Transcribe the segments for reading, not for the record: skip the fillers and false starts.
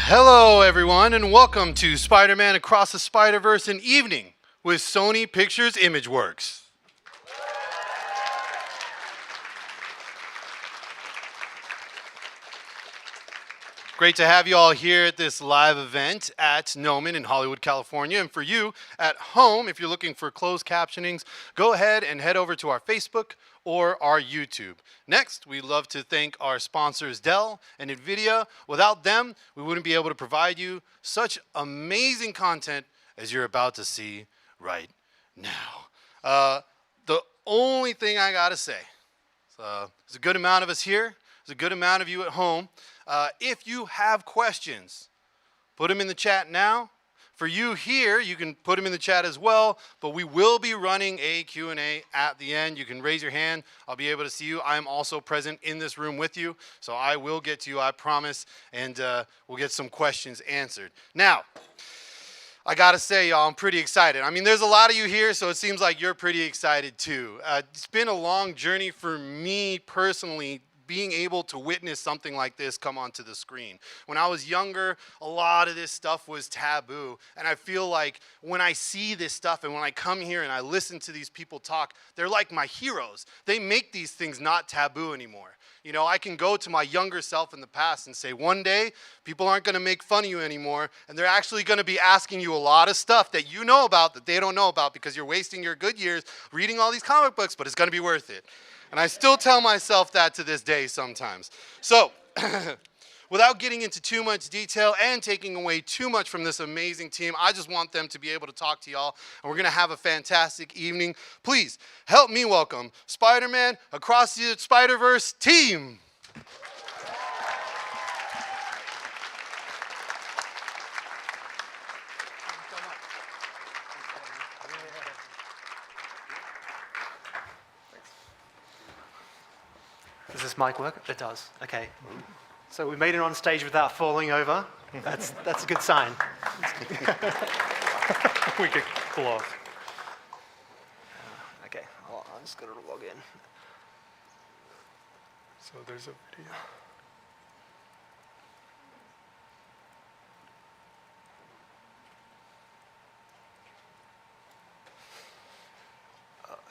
Hello, everyone, and welcome to Spider-Man Across the Spider-Verse in Evening with Sony Pictures Imageworks. Great to have you all here at this live event at Gnomon in Hollywood, California. And for you at home, if you're looking for closed captionings, go ahead and head over to our Facebook or our YouTube. Next, we'd love to thank our sponsors, Dell and NVIDIA. Without them, we wouldn't be able to provide you such amazing content as you're about to see right now. The only thing I gotta say, there's a good amount of us here, there's a good amount of you at home. If you have questions, put them in the chat now. For you here, you can put them in the chat as well, but we will be running a Q&A at the end. You can raise your hand. I'll be able to see you. I'm also present in this room with you, so I will get to you, I promise, and we'll get some questions answered. Now, I gotta say, y'all, I'm pretty excited. I mean, there's a lot of you here, so it seems like you're pretty excited too. It's been a long journey for me personally, being able to witness something like this come onto the screen. When I was younger, a lot of this stuff was taboo, and I feel like when I see this stuff and when I come here and I listen to these people talk, they're like my heroes. They make these things not taboo anymore. You know, I can go to my younger self in the past and say, one day, people aren't gonna make fun of you anymore, and they're actually gonna be asking you a lot of stuff that you know about that they don't know about because you're wasting your good years reading all these comic books, but it's gonna be worth it. And I still tell myself that to this day sometimes. So, without getting into too much detail and taking away too much from this amazing team, I just want them to be able to talk to y'all, and we're gonna have a fantastic evening. Please, help me welcome Spider-Man Across the Spider-Verse team. Does this mic work? It does. Okay. So we made it on stage without falling over. That's a good sign. We could pull off. Okay. Well, I'm just gonna log in. So there's a video.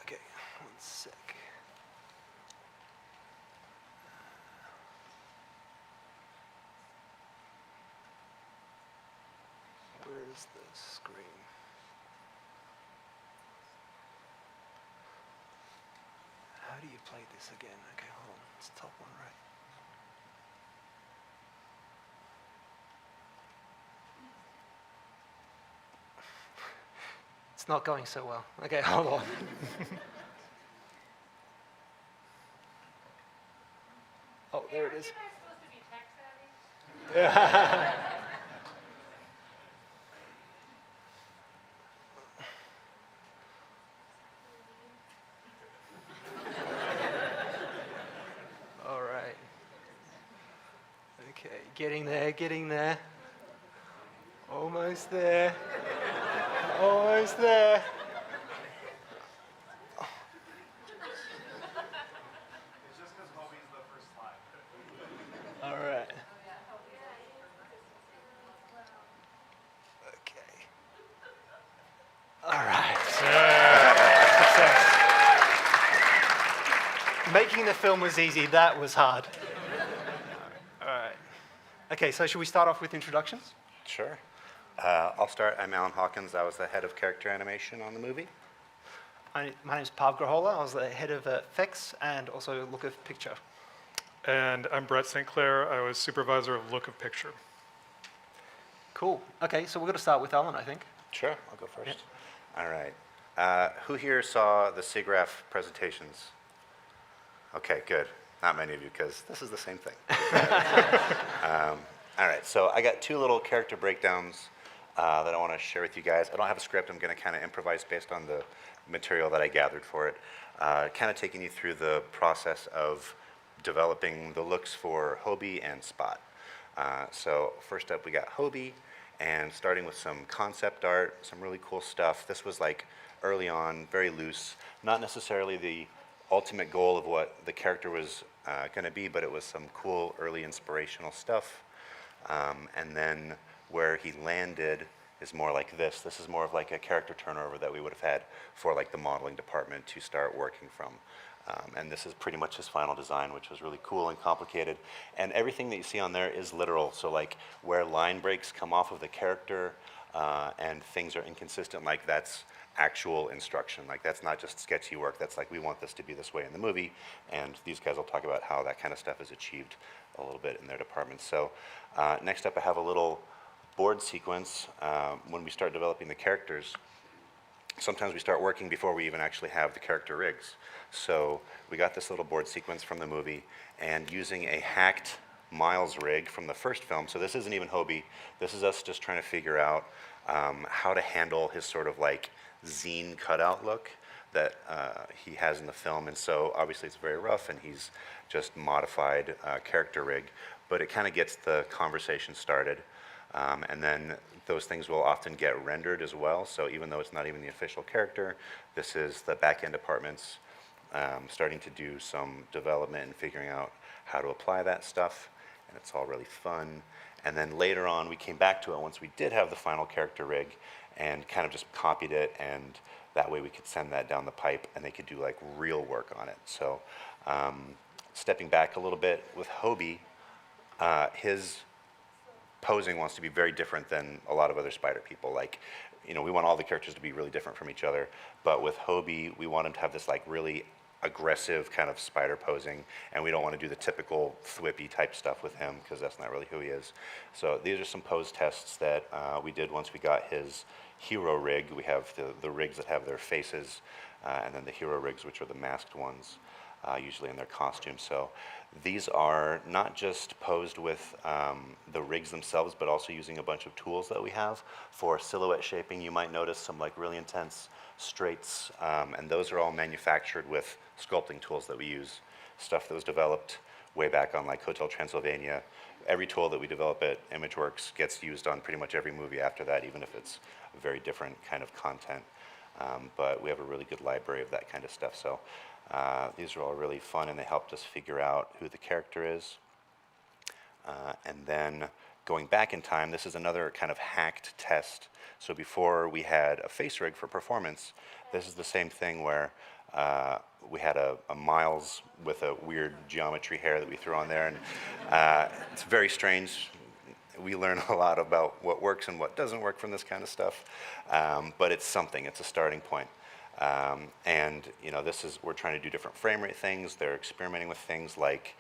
Okay. 1 sec. Where is the screen? How do you play this again? Okay, hold on. It's the top one, right? It's not going so well. Okay, hold on. Oh, there it is. Yeah. All right. Okay, getting there. Almost there. Almost there. It's just because Hobie's the first slide. All right. Okay. All right. Success. Making the film was easy. That was hard. All right. Okay, so should we start off with introductions? Sure. I'll start. I'm Alan Hawkins. I was the head of character animation on the movie. My name is Grochola. I was the head of effects and also look of picture. And I'm Bret St.Clair. I was supervisor of look of picture. Cool. Okay, so we're going to start with Alan, I think. Sure. I'll go first. All right. Who here saw the SIGGRAPH presentations? Okay, good. Not many of you, because this is the same thing. All right, so I got two little character breakdowns that I want to share with you guys. I don't have a script. I'm going to kind of improvise based on the material that I gathered for it. Kind of taking you through the process of developing the looks for Hobie and Spot. So first up, we got Hobie, and starting with some concept art, some really cool stuff. This was like early on, very loose, not necessarily the ultimate goal of what the character was going to be, but it was some cool early inspirational stuff. And then where he landed is more like this. This is more of like a character turnover that we would have had for like the modeling department to start working from. And this is pretty much his final design, which was really cool and complicated. And everything that you see on there is literal. So like where line breaks come off of the character and things are inconsistent, like that's actual instruction. Like that's not just sketchy work. That's like, we want this to be this way in the movie. And these guys will talk about how that kind of stuff is achieved a little bit in their department. So next up, I have a little board sequence. When we start developing the characters, sometimes we start working before we even actually have the character rigs. So we got this little board sequence from the movie, and using a hacked Miles rig from the first film, so this isn't even Hobie, this is us just trying to figure out how to handle his sort of like zine cutout look that he has in the film. And so obviously it's very rough, and he's just modified character rig, but it kind of gets the conversation started. And then those things will often get rendered as well. So even though it's not even the official character, this is the back-end departments starting to do some development and figuring out how to apply that stuff. And it's all really fun. And then later on, we came back to it once we did have the final character rig and kind of just copied it. And that way we could send that down the pipe and they could do like real work on it. So stepping back a little bit with Hobie, his posing wants to be very different than a lot of other spider people. Like, you know, we want all the characters to be really different from each other, but with Hobie, we want him to have this like really aggressive kind of spider posing, and we don't want to do the typical thwippy type stuff with him because that's not really who he is. So these are some pose tests that we did once we got his hero rig. We have the rigs that have their faces, and then the hero rigs, which are the masked ones, usually in their costumes. So these are not just posed with the rigs themselves, but also using a bunch of tools that we have for silhouette shaping. You might notice some like really intense straights, and those are all manufactured with sculpting tools that we use, stuff that was developed way back on like Hotel Transylvania. Every tool that we develop at Imageworks gets used on pretty much every movie after that, even if it's a very different kind of content. But we have a really good library of that kind of stuff. So these are all really fun, and they helped us figure out who the character is. And then going back in time, this is another kind of hacked test. So before we had a face rig for performance, this is the same thing where we had a Miles with a weird geometry hair that we threw on there, and it's very strange. We learn a lot about what works and what doesn't work from this kind of stuff, but it's something. It's a starting point. And you know, we're trying to do different frame rate things. They're experimenting with things like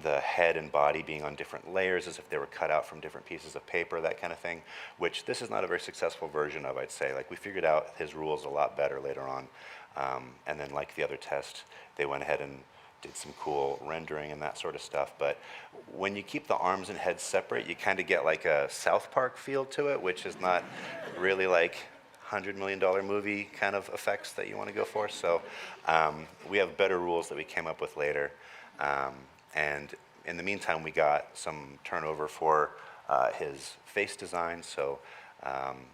the head and body being on different layers as if they were cut out from different pieces of paper, that kind of thing, which this is not a very successful version of, I'd say. Like, we figured out his rules a lot better later on. And then like the other test, they went ahead and did some cool rendering and that sort of stuff. But when you keep the arms and heads separate, you kind of get like a South Park feel to it, which is not really like $100 million movie kind of effects that you want to go for. So we have better rules that we came up with later. And in the meantime, we got some turnover for his face design. So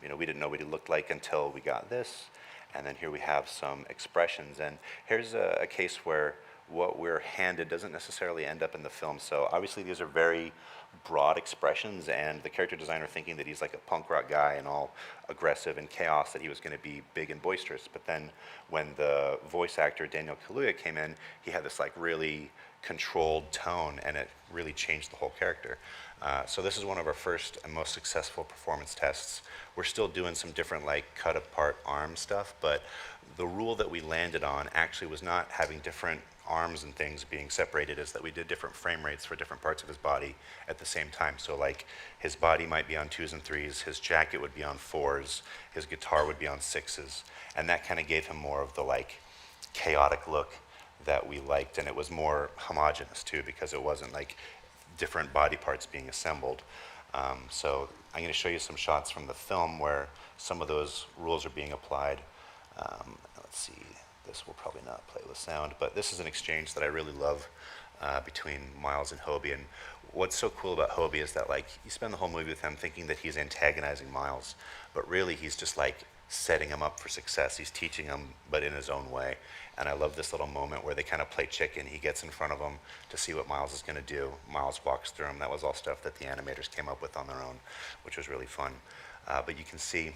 you know, we didn't know what he looked like until we got this. And then here we have some expressions. And here's a case where what we're handed doesn't necessarily end up in the film. So obviously these are very broad expressions, and the character designer thinking that he's like a punk rock guy and all aggressive and chaos, that he was going to be big and boisterous. But then when the voice actor Daniel Kaluuya came in, he had this like really controlled tone, and it really changed the whole character. So this is one of our first and most successful performance tests. We're still doing some different like cut apart arm stuff, but the rule that we landed on actually was not having different arms and things being separated, is that we did different frame rates for different parts of his body at the same time. So like his body might be on 2s and 3s, his jacket would be on 4s, his guitar would be on 6s, and that kind of gave him more of the like chaotic look that we liked, and it was more homogeneous too, because it wasn't like different body parts being assembled. So I'm going to show you some shots from the film where some of those rules are being applied. Let's see, this will probably not play with sound, but this is an exchange that I really love between Miles and Hobie. And what's so cool about Hobie is that like you spend the whole movie with him thinking that he's antagonizing Miles, but really he's just like setting him up for success. He's teaching him, but in his own way. And I love this little moment where they kind of play chicken. He gets in front of him to see what Miles is going to do. Miles walks through him. That was all stuff that the animators came up with on their own, which was really fun. But you can see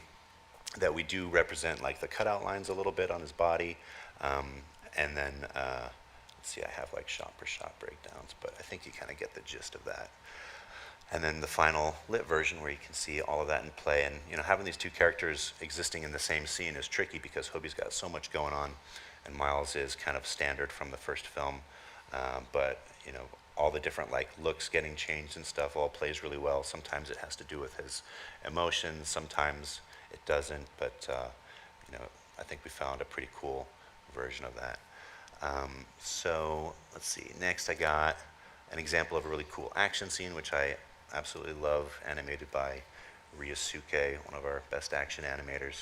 that we do represent like the cutout lines a little bit on his body. And then, let's see, I have like shot per shot breakdowns, but I think you kind of get the gist of that. And then the final lit version where you can see all of that in play. And having these two characters existing in the same scene is tricky because Hobie's got so much going on, and Miles is kind of standard from the first film. But all the different like looks getting changed and stuff all plays really well. Sometimes it has to do with his emotions, sometimes it doesn't. But I think we found a pretty cool version of that. So let's see. Next, I got an example of a really cool action scene, which I absolutely love, animated by Ryusuke, one of our best action animators.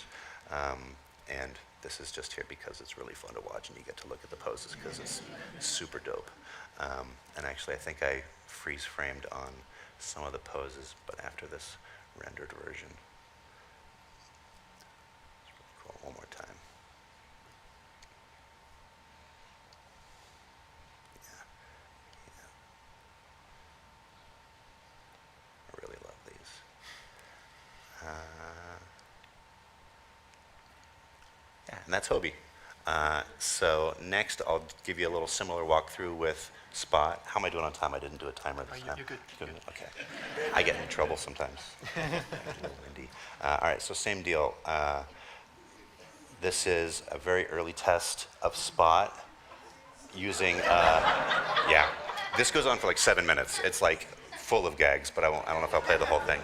And this is just here because it's really fun to watch and you get to look at the poses because it's super dope. And actually, I think I freeze framed on some of the poses, but after this rendered version. It's really cool. One more time. I really love these. Yeah, and that's Hobie. So next, I'll give you a little similar walkthrough with Spot. How am I doing on time? I didn't do a timer this time. You're good. Good. Okay. I get in trouble sometimes. A little windy. All right, so same deal. This is a very early test of Spot using, yeah. This goes on for like 7 minutes. It's like full of gags, but I don't know if I'll play the whole thing.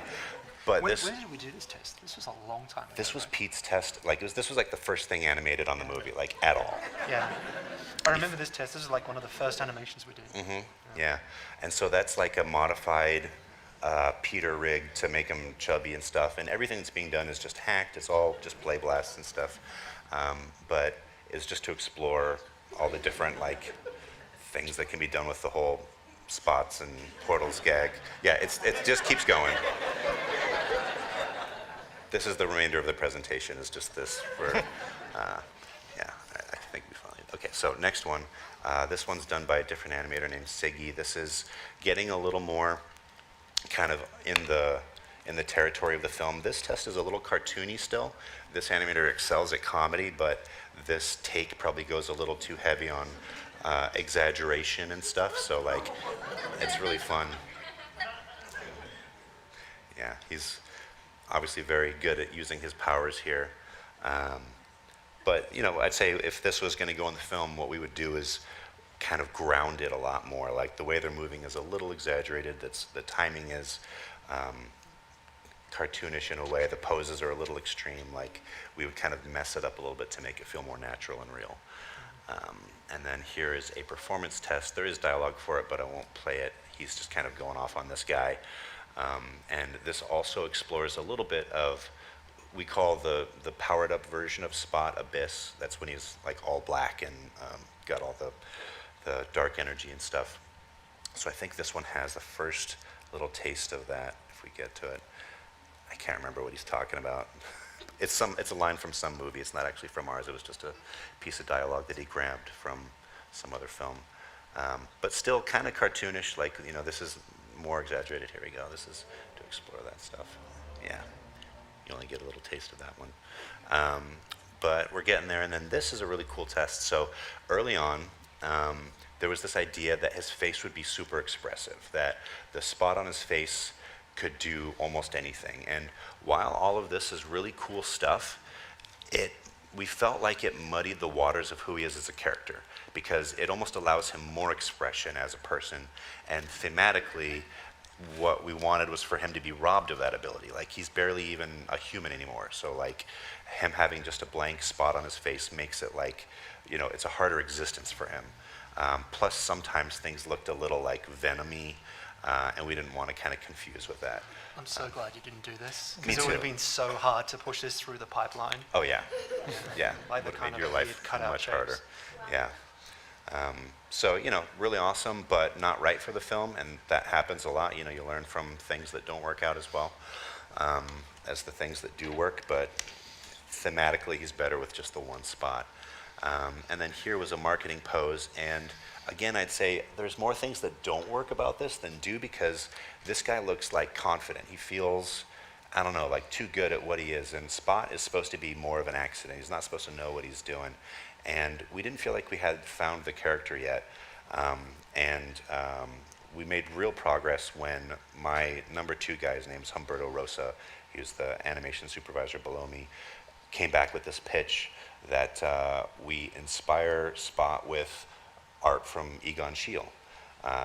But Where this. did we do this test? This was a long time ago. This was right? Pete's test. Like this was like the first thing animated on the movie, like at all. Yeah. I remember this test. This is like one of the first animations we did. Mm-hmm. Yeah. And so that's like a modified Peter rig to make him chubby and stuff. And everything that's being done is just hacked. It's all just play blasts and stuff. But it's just to explore all the different like things that can be done with the whole spots and portals gag. Yeah, it just keeps going. This is the remainder of the presentation, is just this for, yeah, I think we finally, okay, so next one. This one's done by a different animator named Siggy. This is getting a little more kind of in the territory of the film. This test is a little cartoony still. This animator excels at comedy, but this take probably goes a little too heavy on exaggeration and stuff, so like, it's really fun. Yeah, he's obviously very good at using his powers here. But, I'd say if this was going to go in the film, what we would do is kind of ground it a lot more. Like the way they're moving is a little exaggerated. The timing is cartoonish in a way. The poses are a little extreme. Like we would kind of mess it up a little bit to make it feel more natural and real. And then here is a performance test. There is dialogue for it, but I won't play it. He's just kind of going off on this guy. And this also explores a little bit of, we call the powered up version of Spot Abyss. That's when he's like all black and got all the dark energy and stuff. So I think this one has the first little taste of that, if we get to it. I can't remember what he's talking about. It's a line from some movie. It's not actually from ours. It was just a piece of dialogue that he grabbed from some other film. But still kind of cartoonish, like, this is more exaggerated. Here we go. This is to explore that stuff. Yeah, you only get a little taste of that one. But we're getting there, and then this is a really cool test. So early on, there was this idea that his face would be super expressive, that the spot on his face could do almost anything. And while all of this is really cool stuff, we felt like it muddied the waters of who he is as a character, because it almost allows him more expression as a person. And thematically, what we wanted was for him to be robbed of that ability. Like, he's barely even a human anymore. So like, him having just a blank spot on his face makes it like, it's a harder existence for him. Plus, sometimes things looked a little like Venom-y, and we didn't want to kind of confuse with that. I'm so glad you didn't do this. Me Because it would have too. been so hard to push this through the pipeline. Oh yeah, yeah. Like the Would have kind made of your weird life cutout much shapes. harder. Yeah. So really awesome, but not right for the film, and that happens a lot. You learn from things that don't work out as well as the things that do work. But thematically he's better with just the one spot. And then here was a marketing pose, and again, I'd say there's more things that don't work about this than do, because this guy looks like confident. He feels, I don't know, like too good at what he is, and Spot is supposed to be more of an accident. He's not supposed to know what he's doing. And we didn't feel like we had found the character yet. We made real progress when my number 2 guy, his name's Humberto Rosa, he was the animation supervisor below me, came back with this pitch that we inspire Spot with art from Egon Schiele.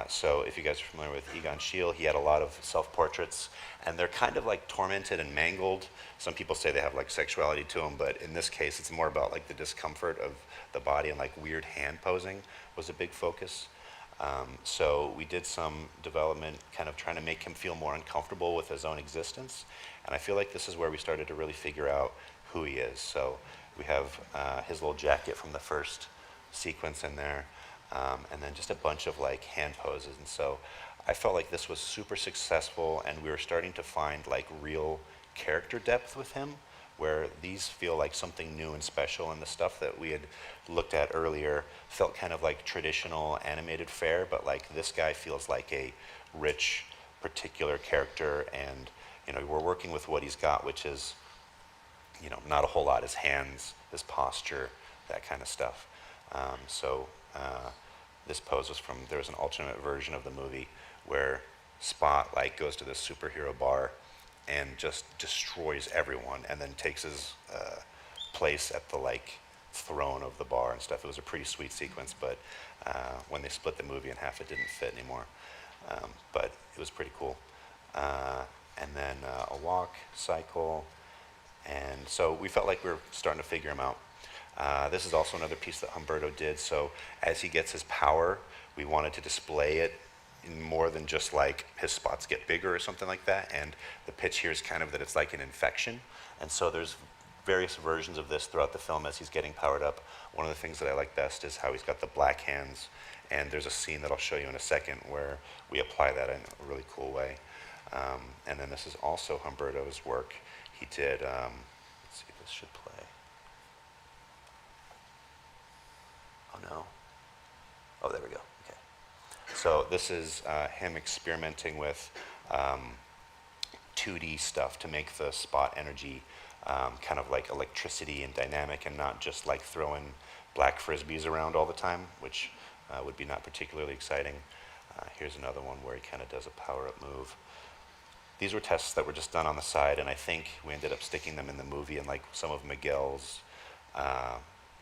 So if you guys are familiar with Egon Schiele, he had a lot of self-portraits, and they're kind of like tormented and mangled. Some people say they have like sexuality to them, but in this case, it's more about like the discomfort of the body, and like weird hand posing was a big focus. So we did some development kind of trying to make him feel more uncomfortable with his own existence, and I feel like this is where we started to really figure out who he is. So we have his little jacket from the first sequence in there, and then just a bunch of like hand poses. And so I felt like this was super successful, and we were starting to find like real character depth with him, where these feel like something new and special, and the stuff that we had looked at earlier felt kind of like traditional animated fare, but like this guy feels like a rich, particular character. And you know, we're working with what he's got, which is, you know, not a whole lot. His hands, his posture, that kind of stuff. This pose was from, there was an alternate version of the movie where Spot like goes to this superhero bar and just destroys everyone, and then takes his place at the like throne of the bar and stuff. It was a pretty sweet sequence, but when they split the movie in half, it didn't fit anymore. But it was pretty cool. And then a walk, cycle, and so we felt like we were starting to figure him out. This is also another piece that Humberto did. So as he gets his power, we wanted to display it in more than just like his spots get bigger or something like that. And the pitch here is kind of that it's like an infection. And so there's various versions of this throughout the film as he's getting powered up. One of the things that I like best is how he's got the black hands. And there's a scene that I'll show you in a second where we apply that in a really cool way. And then this is also Humberto's work. He did, let's see if this should play. Oh no. Oh, there we go. Okay. So this is him experimenting with 2D stuff to make the spot energy kind of like electricity and dynamic, and not just like throwing black frisbees around all the time, which would be not particularly exciting. Here's another one where he kind of does a power-up move. These were tests that were just done on the side, and I think we ended up sticking them in the movie in like some of Miguel's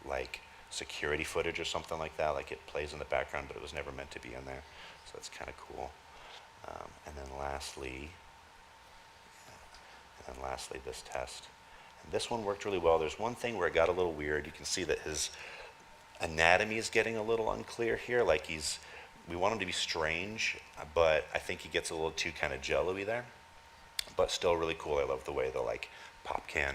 like security footage or something like that. Like it plays in the background, but it was never meant to be in there. So that's kind of cool. And then lastly, this test. And this one worked really well. There's one thing where it got a little weird. You can see that his anatomy is getting a little unclear here. Like we want him to be strange, but I think he gets a little too kind of jello-y there. But still really cool. I love the way the like pop can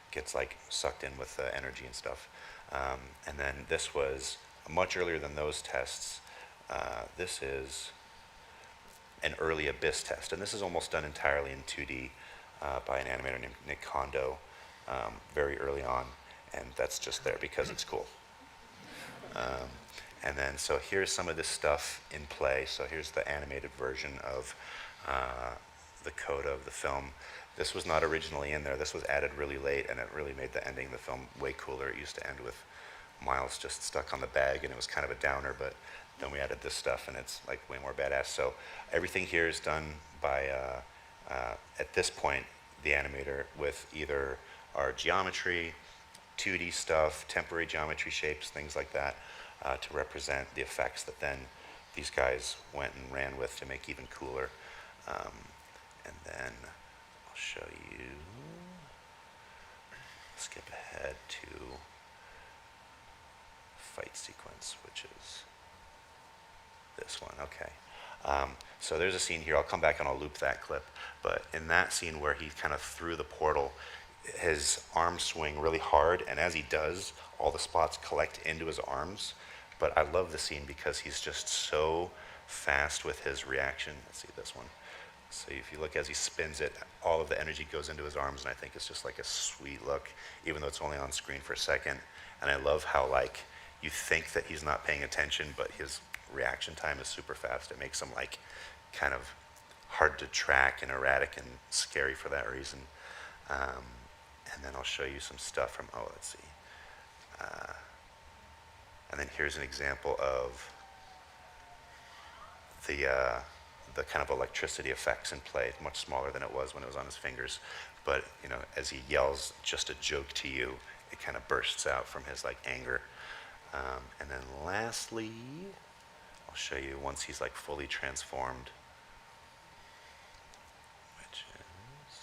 gets like sucked in with the energy and stuff. And then this was much earlier than those tests. This is an early Abyss test, and this is almost done entirely in 2D by an animator named Nick Kondo very early on, and that's just there because it's cool. And then, so here's some of this stuff in play. So here's the animated version of the coda of the film. This was not originally in there. This was added really late, and it really made the ending of the film way cooler. It used to end with Miles just stuck on the bag, and it was kind of a downer, but then we added this stuff, and it's like way more badass. So everything here is done by, at this point, the animator with either our geometry, 2D stuff, temporary geometry shapes, things like that, to represent the effects that then these guys went and ran with to make even cooler. And then I'll show you, skip ahead to fight sequence, which is this one. Okay. So there's a scene here. I'll come back and I'll loop that clip. But in that scene where he kind of threw the portal, his arms swing really hard, and as he does, all the spots collect into his arms. But I love the scene because he's just so fast with his reaction. Let's see this one. So if you look as he spins it, all of the energy goes into his arms, and I think it's just like a sweet look, even though it's only on screen for a second. And I love how like you think that he's not paying attention, but his reaction time is super fast. It makes him like kind of hard to track and erratic and scary for that reason. And then I'll show you some stuff from, oh, let's see. And then here's an example of the kind of electricity effects in play, much smaller than it was when it was on his fingers. But you know, as he yells just a joke to you, it kind of bursts out from his like anger. And then lastly, I'll show you once he's like fully transformed, which is,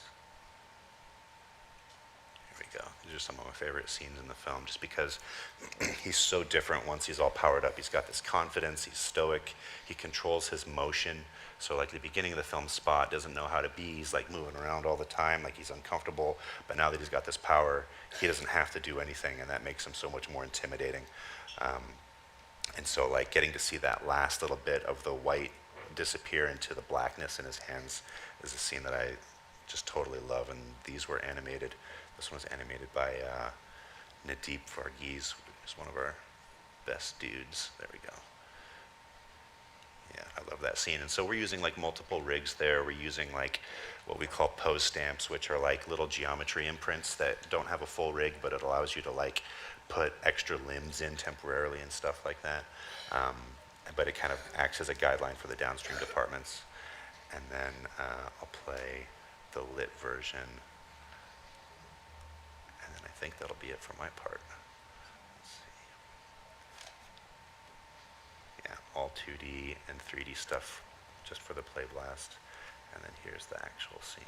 here we go. These are some of my favorite scenes in the film, just because he's so different once he's all powered up. He's got this confidence, he's stoic, he controls his motion. So like the beginning of the film, Spot doesn't know how to be, he's like moving around all the time, like he's uncomfortable, but now that he's got this power, he doesn't have to do anything, and that makes him so much more intimidating. And so like getting to see that last little bit of the white disappear into the blackness in his hands is a scene that I just totally love, and these were animated. This one was animated by Nadeep Varghese, who's one of our best dudes. There we go. Yeah, I love that scene. And so we're using like multiple rigs there. We're using like what we call pose stamps, which are like little geometry imprints that don't have a full rig, but it allows you to like put extra limbs in temporarily and stuff like that. But it kind of acts as a guideline for the downstream departments. And then I'll play the lit version. And then I think that'll be it for my part. Let's see. Yeah, all 2D and 3D stuff just for the play blast. And then here's the actual scene.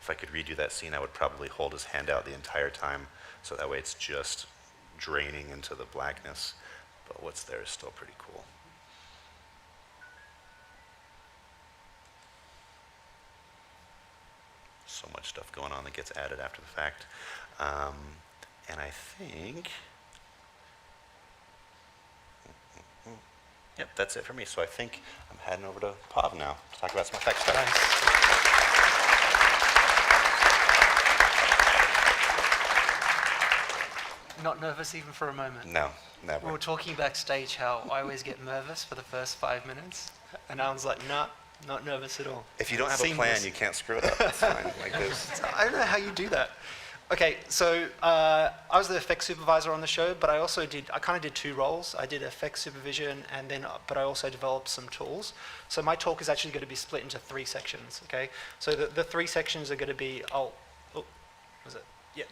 If I could redo that scene, I would probably hold his hand out the entire time, so that way it's just draining into the blackness, but what's there is still pretty cool. So much stuff going on that gets added after the fact. And I think, yep, that's it for me. So I think I'm heading over to Pav now to talk about some effects stuff. Nice. Not nervous even for a moment? No, never. We were talking backstage how I always get nervous for the first 5 minutes, and Alan's like, nah, not nervous at all. If you don't have Seamless. a plan, you can't screw it up. It's fine, like this. I don't know how you do that. Okay, so I was the effects supervisor on the show, but I kind of did two roles. I did effects supervision, but I also developed some tools. So my talk is actually going to be split into 3 sections, okay? So the 3 sections are going to be, was it? Yeah,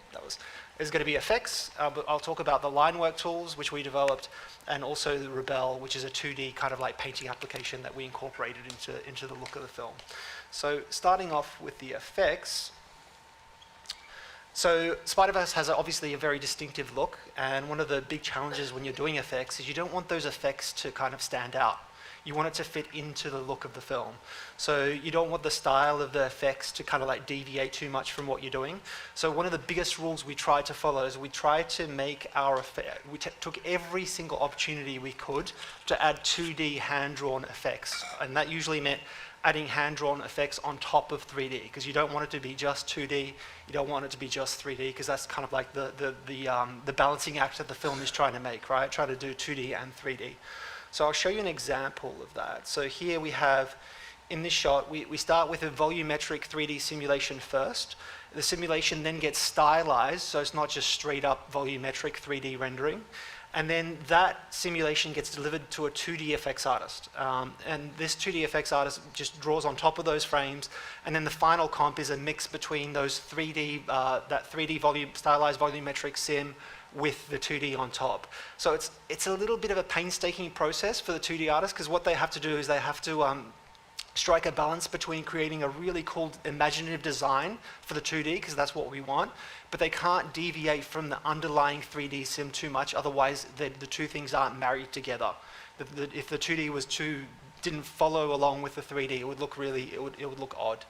is going to be effects, but I'll talk about the Linework tools, which we developed, and also the Rebelle, which is a 2D kind of like painting application that we incorporated into the look of the film. So starting off with the effects, so Spider-Verse has obviously a very distinctive look, and one of the big challenges when you're doing effects is you don't want those effects to kind of stand out. You want it to fit into the look of the film. So you don't want the style of the effects to kind of like deviate too much from what you're doing. So one of the biggest rules we tried to follow is we tried to make we took every single opportunity we could to add 2D hand-drawn effects. And that usually meant adding hand-drawn effects on top of 3D, because you don't want it to be just 2D, you don't want it to be just 3D, because that's kind of like the balancing act that the film is trying to make, right? Trying to do 2D and 3D. So I'll show you an example of that. So here we have, in this shot, we start with a volumetric 3D simulation first. The simulation then gets stylized, so it's not just straight up volumetric 3D rendering. And then that simulation gets delivered to a 2D effects artist. And this 2D effects artist just draws on top of those frames, and then the final comp is a mix between those 3D, that 3D stylized volumetric sim with the 2D on top. So it's a little bit of a painstaking process for the 2D artist, because what they have to do is they have to strike a balance between creating a really cool imaginative design for the 2D, because that's what we want, but they can't deviate from the underlying 3D sim too much, otherwise the two things aren't married together. If the 2D didn't follow along with the 3D, it would look it would look odd.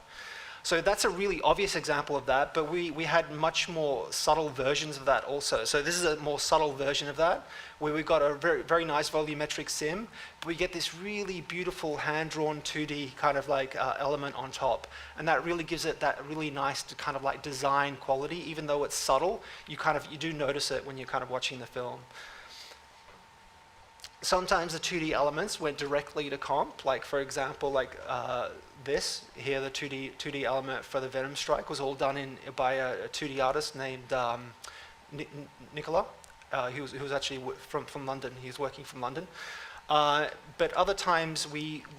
So that's a really obvious example of that, but we had much more subtle versions of that also. So this is a more subtle version of that, where we've got a very, very nice volumetric sim, but we get this really beautiful hand-drawn 2D kind of like element on top. And that really gives it that really nice kind of like design quality. Even though it's subtle, you do notice it when you're kind of watching the film. Sometimes the 2D elements went directly to comp, like for example, like this here, the 2D element for the Venom strike was all done by a 2D artist named Nicola. He was actually from London. He was working from London. But other times,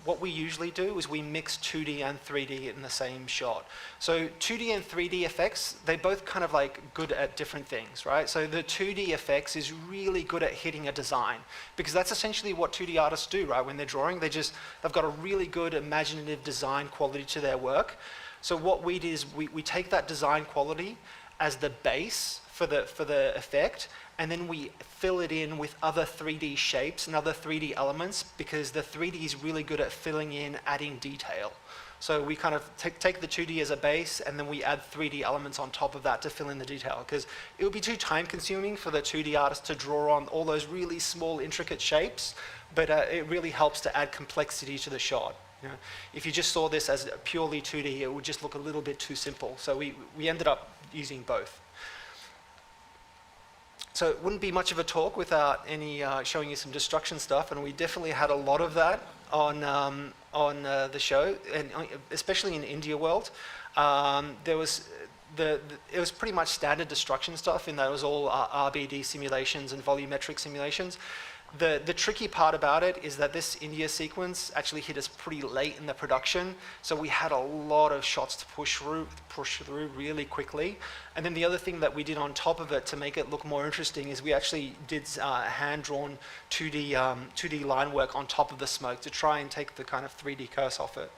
what we usually do is we mix 2D and 3D in the same shot. So 2D and 3D effects, they both kind of like good at different things, right? So the 2D effects is really good at hitting a design, because that's essentially what 2D artists do, right? When they're drawing, they've got a really good imaginative design quality to their work. So what we do is we take that design quality as the base for the effect, and then we fill it in with other 3D shapes and other 3D elements, because the 3D is really good at filling in, adding detail. So we kind of take the 2D as a base, and then we add 3D elements on top of that to fill in the detail, because it would be too time consuming for the 2D artist to draw on all those really small, intricate shapes, but it really helps to add complexity to the shot. You know, if you just saw this as purely 2D, it would just look a little bit too simple. So we ended up using both. So it wouldn't be much of a talk without any showing you some destruction stuff, and we definitely had a lot of that on the show, and especially in India World. It was pretty much standard destruction stuff, in that it was all RBD simulations and volumetric simulations. The tricky part about it is that this India sequence actually hit us pretty late in the production, so we had a lot of shots to push through really quickly. And then the other thing that we did on top of it to make it look more interesting is we actually did hand-drawn 2D line work on top of the smoke to try and take the kind of 3D curse off it.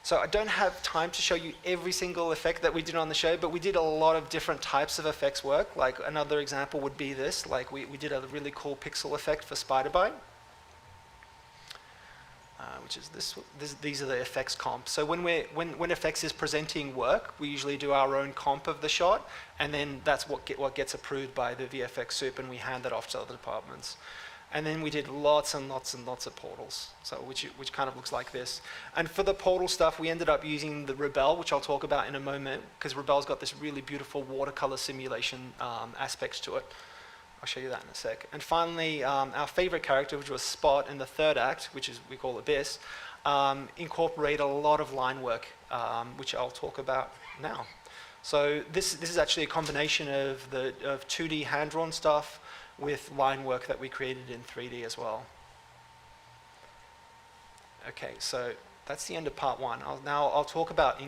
So I don't have time to show you every single effect that we did on the show, but we did a lot of different types of effects work. Like another example would be this. Like we did a really cool pixel effect for Spidey, which is these are the effects comps. So when effects is presenting work, we usually do our own comp of the shot, and then that's what gets approved by the VFX soup, and we hand that off to other departments. And then we did lots and lots and lots of portals, so which kind of looks like this. And for the portal stuff, we ended up using the Rebelle, which I'll talk about in a moment, because Rebelle's got this really beautiful watercolor simulation aspects to it. I'll show you that in a sec. And finally, our favorite character, which was Spot in the third act, which is we call Abyss, incorporate a lot of line work, which I'll talk about now. So this is actually a combination of 2D hand-drawn stuff with line work that we created in 3D as well. Okay, so that's the end of part one. I'll talk about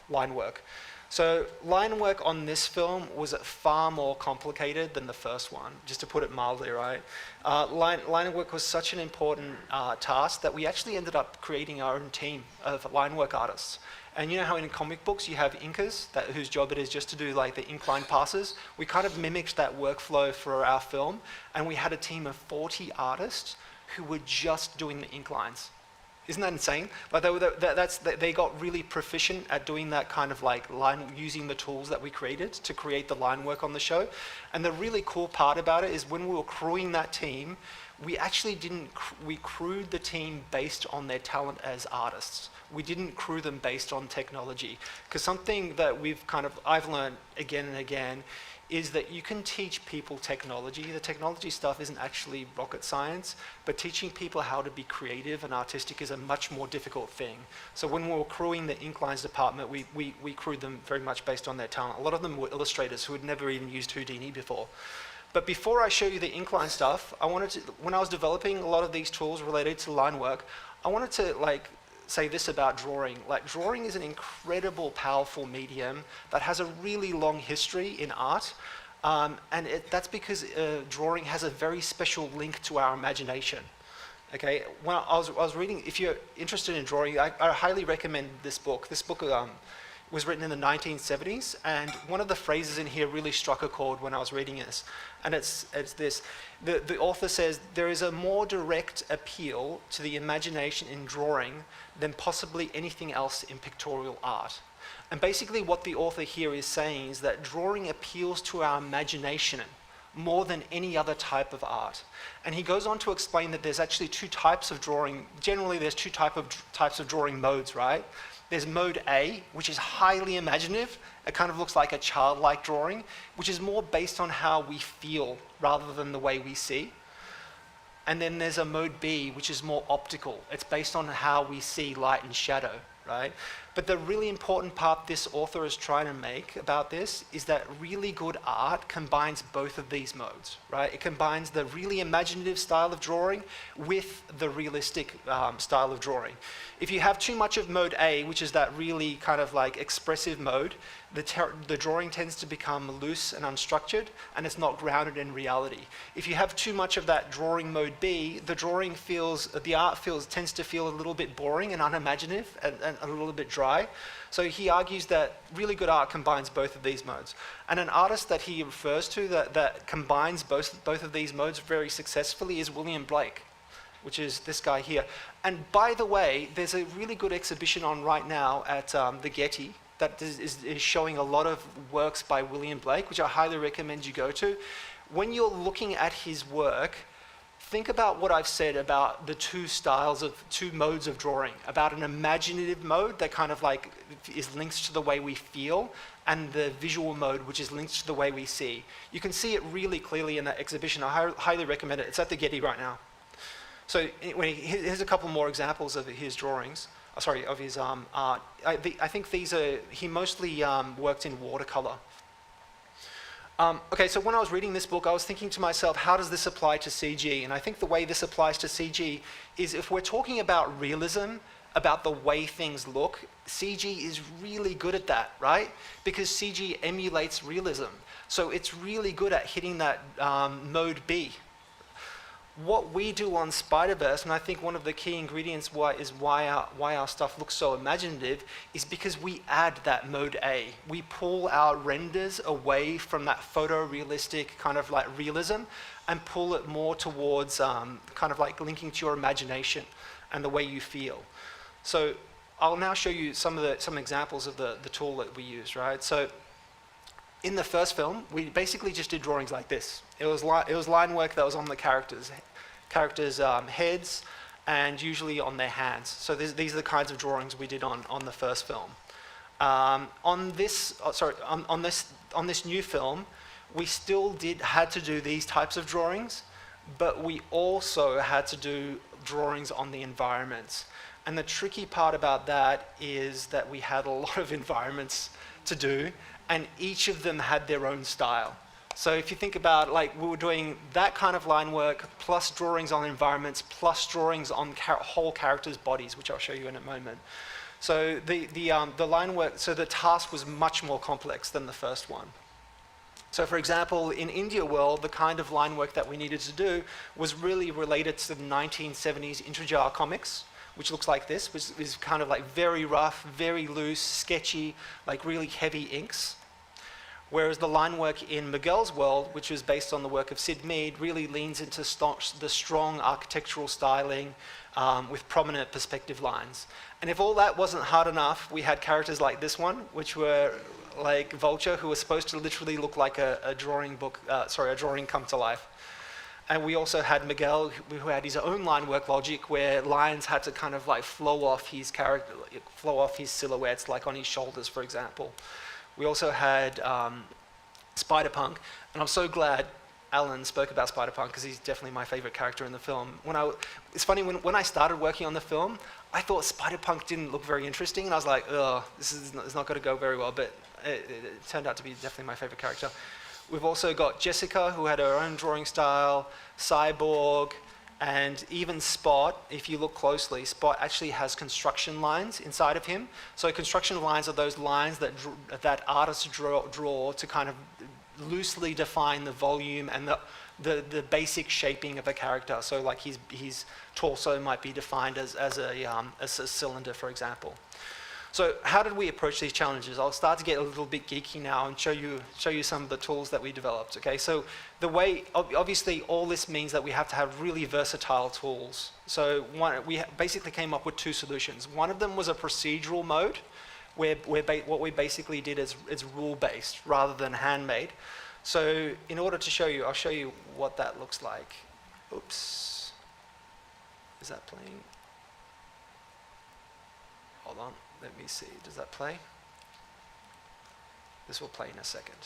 line work. So line work on this film was far more complicated than the first one, just to put it mildly, right? Line work was such an important task that we actually ended up creating our own team of line work artists. And you know how in comic books you have inkers whose job it is just to do like the ink line passes? We kind of mimicked that workflow for our film, and we had a team of 40 artists who were just doing the ink lines. Isn't that insane? Like they got really proficient at doing that kind of like using the tools that we created to create the line work on the show. And the really cool part about it is when we were crewing that team, we actually we crewed the team based on their talent as artists. We didn't crew them based on technology. Because something that I've learned again and again is that you can teach people technology. The technology stuff isn't actually rocket science, but teaching people how to be creative and artistic is a much more difficult thing. So when we were crewing the ink lines department, we crewed them very much based on their talent. A lot of them were illustrators who had never even used Houdini before. But before I show you the ink line stuff, when I was developing a lot of these tools related to line work, I wanted to say this about drawing. Drawing is an incredible, powerful medium that has a really long history in art. And that's because drawing has a very special link to our imagination. Okay, when I was reading, if you're interested in drawing, I highly recommend this book. This book was written in the 1970s, and one of the phrases in here really struck a chord when I was reading this, and it's this. The author says, there is a more direct appeal to the imagination in drawing than possibly anything else in pictorial art. And basically what the author here is saying is that drawing appeals to our imagination more than any other type of art. And he goes on to explain that there's actually two types of drawing. Generally, there's two types of drawing modes, right? There's mode A, which is highly imaginative. It kind of looks like a childlike drawing, which is more based on how we feel rather than the way we see. And then there's a mode B, which is more optical. It's based on how we see light and shadow, right? But the really important part this author is trying to make about this is that really good art combines both of these modes, right? It combines the really imaginative style of drawing with the realistic style of drawing. If you have too much of mode A, which is that really kind of like expressive mode, the drawing tends to become loose and unstructured, and it's not grounded in reality. If you have too much of that drawing mode B, the art tends to feel a little bit boring and unimaginative and a little bit dry. So he argues that really good art combines both of these modes. And an artist that he refers to that combines both of these modes very successfully is William Blake, which is this guy here. And by the way, there's a really good exhibition on right now at the Getty that is showing a lot of works by William Blake, which I highly recommend you go to. When you're looking at his work, think about what I've said about the two modes of drawing, about an imaginative mode that kind of like is linked to the way we feel, and the visual mode, which is linked to the way we see. You can see it really clearly in that exhibition. I highly recommend it. It's at the Getty right now. So here's a couple more examples of his drawings. Of his art. I think he mostly worked in watercolor. Okay, so when I was reading this book, I was thinking to myself, how does this apply to CG? And I think the way this applies to CG is if we're talking about realism, about the way things look, CG is really good at that, right? Because CG emulates realism. So it's really good at hitting that mode B. What we do on Spider-Verse, and I think one of the key ingredients why our stuff looks so imaginative, is because we add that mode A. We pull our renders away from that photorealistic kind of like realism and pull it more towards kind of like linking to your imagination and the way you feel. So I'll now show you some examples of the tool that we use, right? So in the first film, we basically just did drawings like this. It was line work that was on the characters' heads and usually on their hands. So these are the kinds of drawings we did on the first film. On this new film, we still had to do these types of drawings, but we also had to do drawings on the environments. And the tricky part about that is that we had a lot of environments to do, and each of them had their own style. So if you think about, like, we were doing that kind of line work, plus drawings on environments, plus drawings on whole characters' bodies, which I'll show you in a moment. So the line work, so the task was much more complex than the first one. So for example, in India World, the kind of line work that we needed to do was really related to the 1970s Interjar comics, which looks like this, which is kind of like very rough, very loose, sketchy, like really heavy inks. Whereas the line work in Miguel's World, which was based on the work of Sid Mead, really leans into the strong architectural styling with prominent perspective lines. And if all that wasn't hard enough, we had characters like this one, which were like Vulture, who was supposed to literally look like a drawing come to life. And we also had Miguel, who had his own line work logic, where lines had to kind of like flow off his silhouettes, like on his shoulders, for example. We also had Spider-Punk, and I'm so glad Alan spoke about Spider-Punk because he's definitely my favorite character in the film. It's funny, when I started working on the film, I thought Spider-Punk didn't look very interesting, and I was like, oh, it's not going to go very well, but it turned out to be definitely my favorite character. We've also got Jessica, who had her own drawing style, Cyborg, and even Spot. If you look closely, Spot actually has construction lines inside of him. So construction lines are those lines that artists draw to kind of loosely define the volume and the basic shaping of a character. So like his torso might be defined as a cylinder, for example. So how did we approach these challenges? I'll start to get a little bit geeky now and show you some of the tools that we developed. Okay, so the way, obviously all this means that we have to have really versatile tools. So we basically came up with two solutions. One of them was a procedural mode, where what we basically did is rule-based rather than handmade. So in order to show you, I'll show you what that looks like. Oops, is that playing? Hold on. Let me see, does that play? This will play in a second.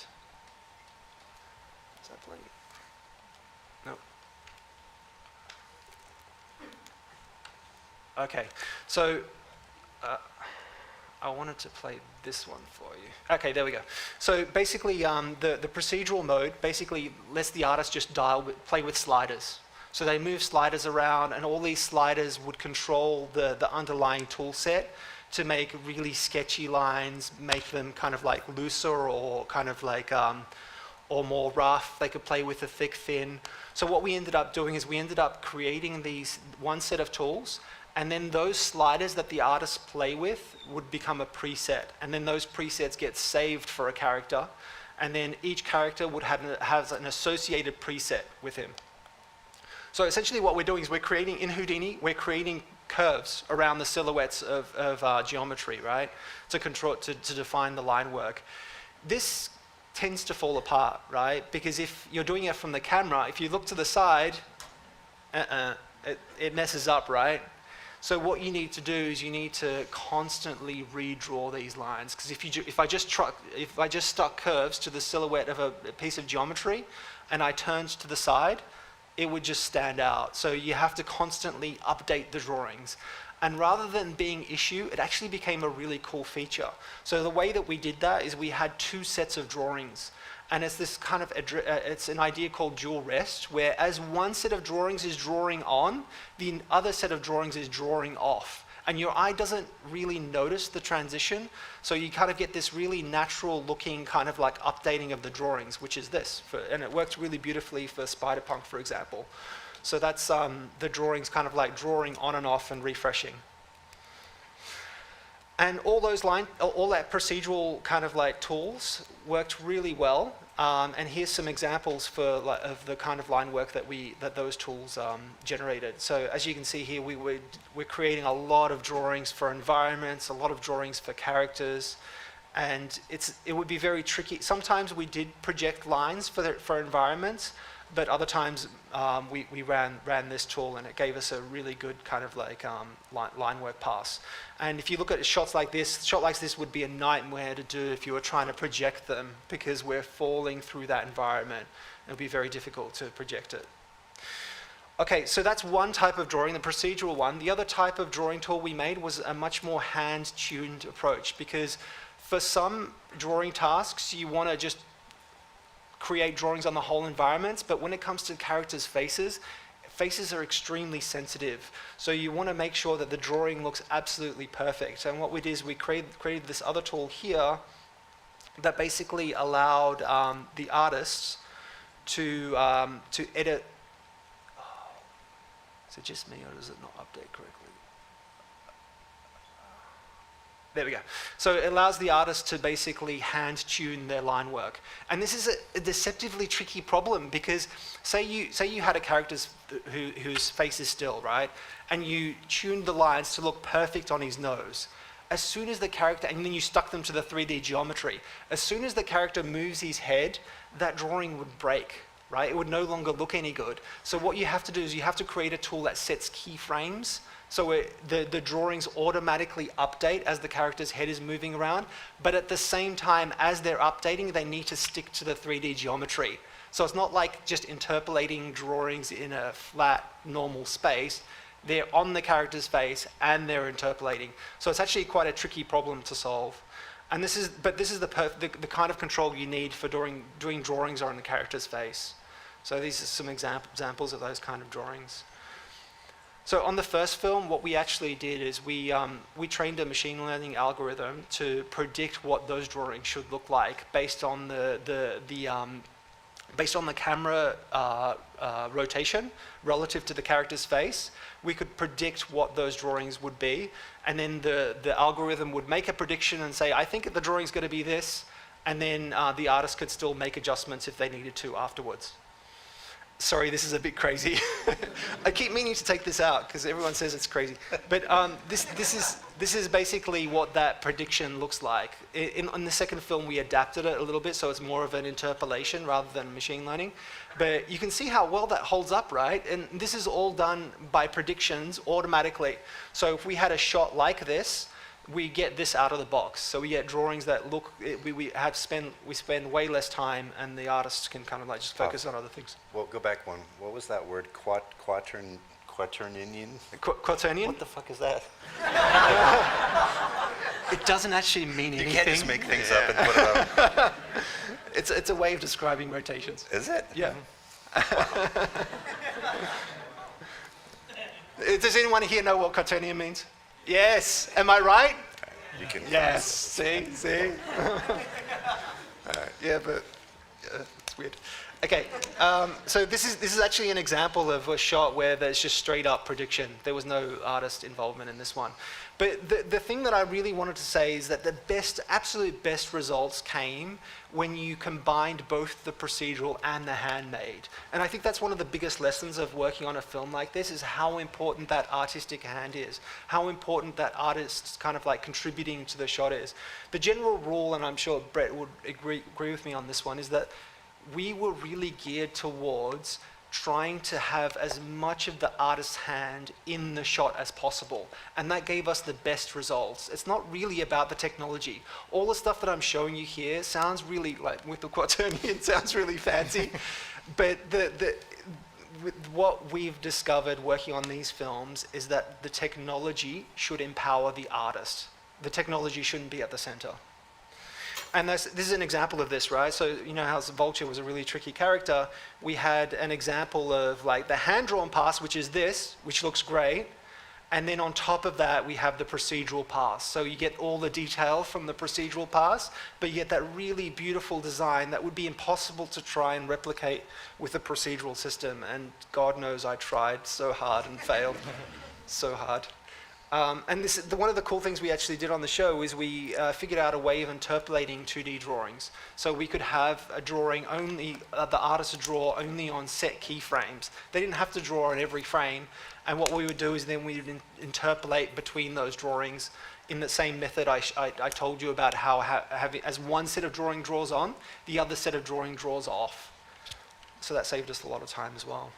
Is that playing? No. Okay, so I wanted to play this one for you. Okay, there we go. So basically, the procedural mode basically lets the artist just play with sliders. So they move sliders around, and all these sliders would control the underlying tool set to make really sketchy lines, make them kind of like looser or kind of like, or more rough. They could play with the thick, thin. So what we ended up doing is we ended up creating one set of tools, and then those sliders that the artists play with would become a preset. And then those presets get saved for a character, and then each character would have an associated preset with him. So essentially what we're doing is in Houdini, we're creating curves around the silhouettes of geometry, right? To define the line work. This tends to fall apart, right? Because if you're doing it from the camera, if you look to the side, it messes up, right? So what you need to do is you need to constantly redraw these lines. Because if I just stuck curves to the silhouette of a piece of geometry, and I turned to the side, it would just stand out. So you have to constantly update the drawings. And rather than being issue, it actually became a really cool feature. So the way that we did that is we had two sets of drawings. And it's this kind of, it's an idea called dual rest, where as one set of drawings is drawing on, the other set of drawings is drawing off. And your eye doesn't really notice the transition, so you kind of get this really natural looking kind of like updating of the drawings, which is this. And it works really beautifully for Spider-Punk, for example. So that's the drawings kind of like drawing on and off and refreshing. And all that procedural kind of like tools worked really well. And here's some examples of the kind of line work that those tools generated. So as you can see here, we're creating a lot of drawings for environments, a lot of drawings for characters, and it would be very tricky. Sometimes we did project lines for environments, but other times we ran this tool, and it gave us a really good kind of like line work pass. And if you look at shots like this, a shot like this would be a nightmare to do if you were trying to project them, because we're falling through that environment. It would be very difficult to project it. Okay, so that's one type of drawing, the procedural one. The other type of drawing tool we made was a much more hand-tuned approach, because for some drawing tasks, you want to just create drawings on the whole environments, but when it comes to characters' faces are extremely sensitive. So you want to make sure that the drawing looks absolutely perfect. And what we did is we created this other tool here that basically allowed the artists to edit. Oh, is it just me, or does it not update correctly? There we go. So it allows the artist to basically hand tune their line work. And this is a deceptively tricky problem, because say you had a character whose face is still, right? And you tuned the lines to look perfect on his nose. As soon as the character, and then you stuck them to the 3D geometry, as soon as the character moves his head, that drawing would break, right? It would no longer look any good. So what you have to do is you have to create a tool that sets keyframes. So the drawings automatically update as the character's head is moving around, but at the same time as they're updating, they need to stick to the 3D geometry. So it's not like just interpolating drawings in a flat, normal space. They're on the character's face and they're interpolating. So it's actually quite a tricky problem to solve. And this is the kind of control you need for doing drawings on the character's face. So these are some examples of those kind of drawings. So on the first film, what we actually did is we trained a machine learning algorithm to predict what those drawings should look like based on the based on the camera rotation relative to the character's face, we could predict what those drawings would be. And then the algorithm would make a prediction and say, I think the drawing's going to be this. And then the artist could still make adjustments if they needed to afterwards. Sorry, this is a bit crazy. I keep meaning to take this out because everyone says it's crazy. But this is basically what that prediction looks like. In the second film, we adapted it a little bit, so it's more of an interpolation rather than machine learning. But you can see how well that holds up, right? And this is all done by predictions automatically. So if we had a shot like this, we get this out of the box. So we get drawings that look, we spend way less time, and the artists can kind of like just focus on other things. Well, go back one. What was that word? Quaternion? Quaternion? What the fuck is that? It doesn't actually mean anything. You can't just make things up and put it up. It's a way of describing rotations. Is it? Yeah. Does anyone here know what quaternion means? Yes. Am I right? You can. Yes. See? Yeah, but it's weird. Okay. So this is actually an example of a shot where there's just straight up prediction. There was no artist involvement in this one. But the thing that I really wanted to say is that the absolute best results came when you combined both the procedural and the handmade. And I think that's one of the biggest lessons of working on a film like this, is how important that artistic hand is, how important that artist's kind of like contributing to the shot is. The general rule, and I'm sure Bret would agree with me on this one, is that we were really geared towards trying to have as much of the artist's hand in the shot as possible. And that gave us the best results. It's not really about the technology. All the stuff that I'm showing you here sounds really, like with the quaternion, sounds really fancy. But what we've discovered working on these films is that the technology should empower the artist. The technology shouldn't be at the center. And this is an example of this, right? So you know how Vulture was a really tricky character. We had an example of like the hand-drawn pass, which is this, which looks great. And then on top of that, we have the procedural pass. So you get all the detail from the procedural pass, but you get that really beautiful design that would be impossible to try and replicate with the procedural system. And God knows I tried so hard and failed so hard. And one of the cool things we actually did on the show is we figured out a way of interpolating 2D drawings. So we could have a drawing only, the artist would draw only on set keyframes. They didn't have to draw on every frame. And what we would do is then we would interpolate between those drawings in the same method I told you about, how having, as one set of drawing draws on, the other set of drawing draws off. So that saved us a lot of time as well.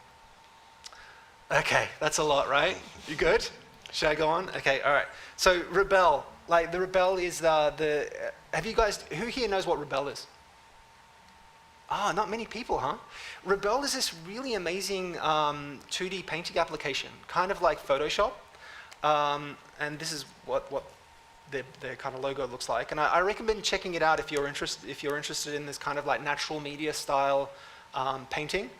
Okay, that's a lot, right? You good? Should I go on? Okay, all right. So Rebelle, like the Rebelle is have you guys, who here knows what Rebelle is? Not many people, huh? Rebelle is this really amazing 2D painting application, kind of like Photoshop. And this is what their kind of logo looks like. And I recommend checking it out if you're interested in this kind of like natural media style painting.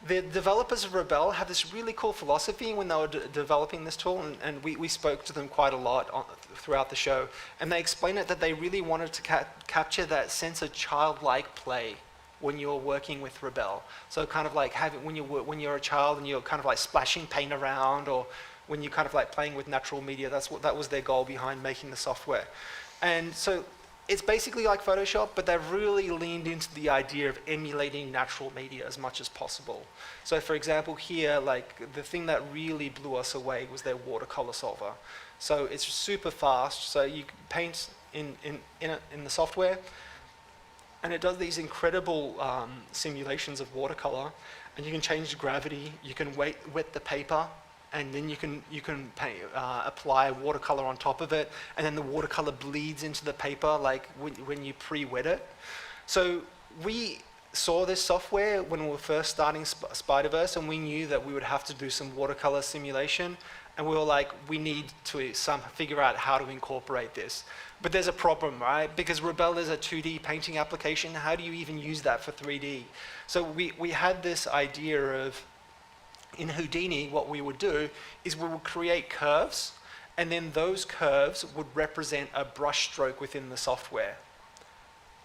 The developers of Rebelle have this really cool philosophy when they were developing this tool, and we spoke to them quite a lot throughout the show. And they explained it that they really wanted to capture that sense of childlike play when you're working with Rebelle. So kind of like when you're a child and you're kind of like splashing paint around, or when you're kind of like playing with natural media. That was their goal behind making the software. And so it's basically like Photoshop, but they've really leaned into the idea of emulating natural media as much as possible. So for example here, like the thing that really blew us away was their watercolor solver. So it's super fast, so you can paint in the software, and it does these incredible simulations of watercolor, and you can change the gravity, you can wet the paper, and then you can apply watercolor on top of it, and then the watercolor bleeds into the paper like when you pre-wet it. So we saw this software when we were first starting Spider-Verse, and we knew that we would have to do some watercolor simulation, and we were like, we need to figure out how to incorporate this. But there's a problem, right? Because Rebelle is a 2D painting application. How do you even use that for 3D? So we had this idea of, in Houdini, what we would do is we would create curves, and then those curves would represent a brush stroke within the software.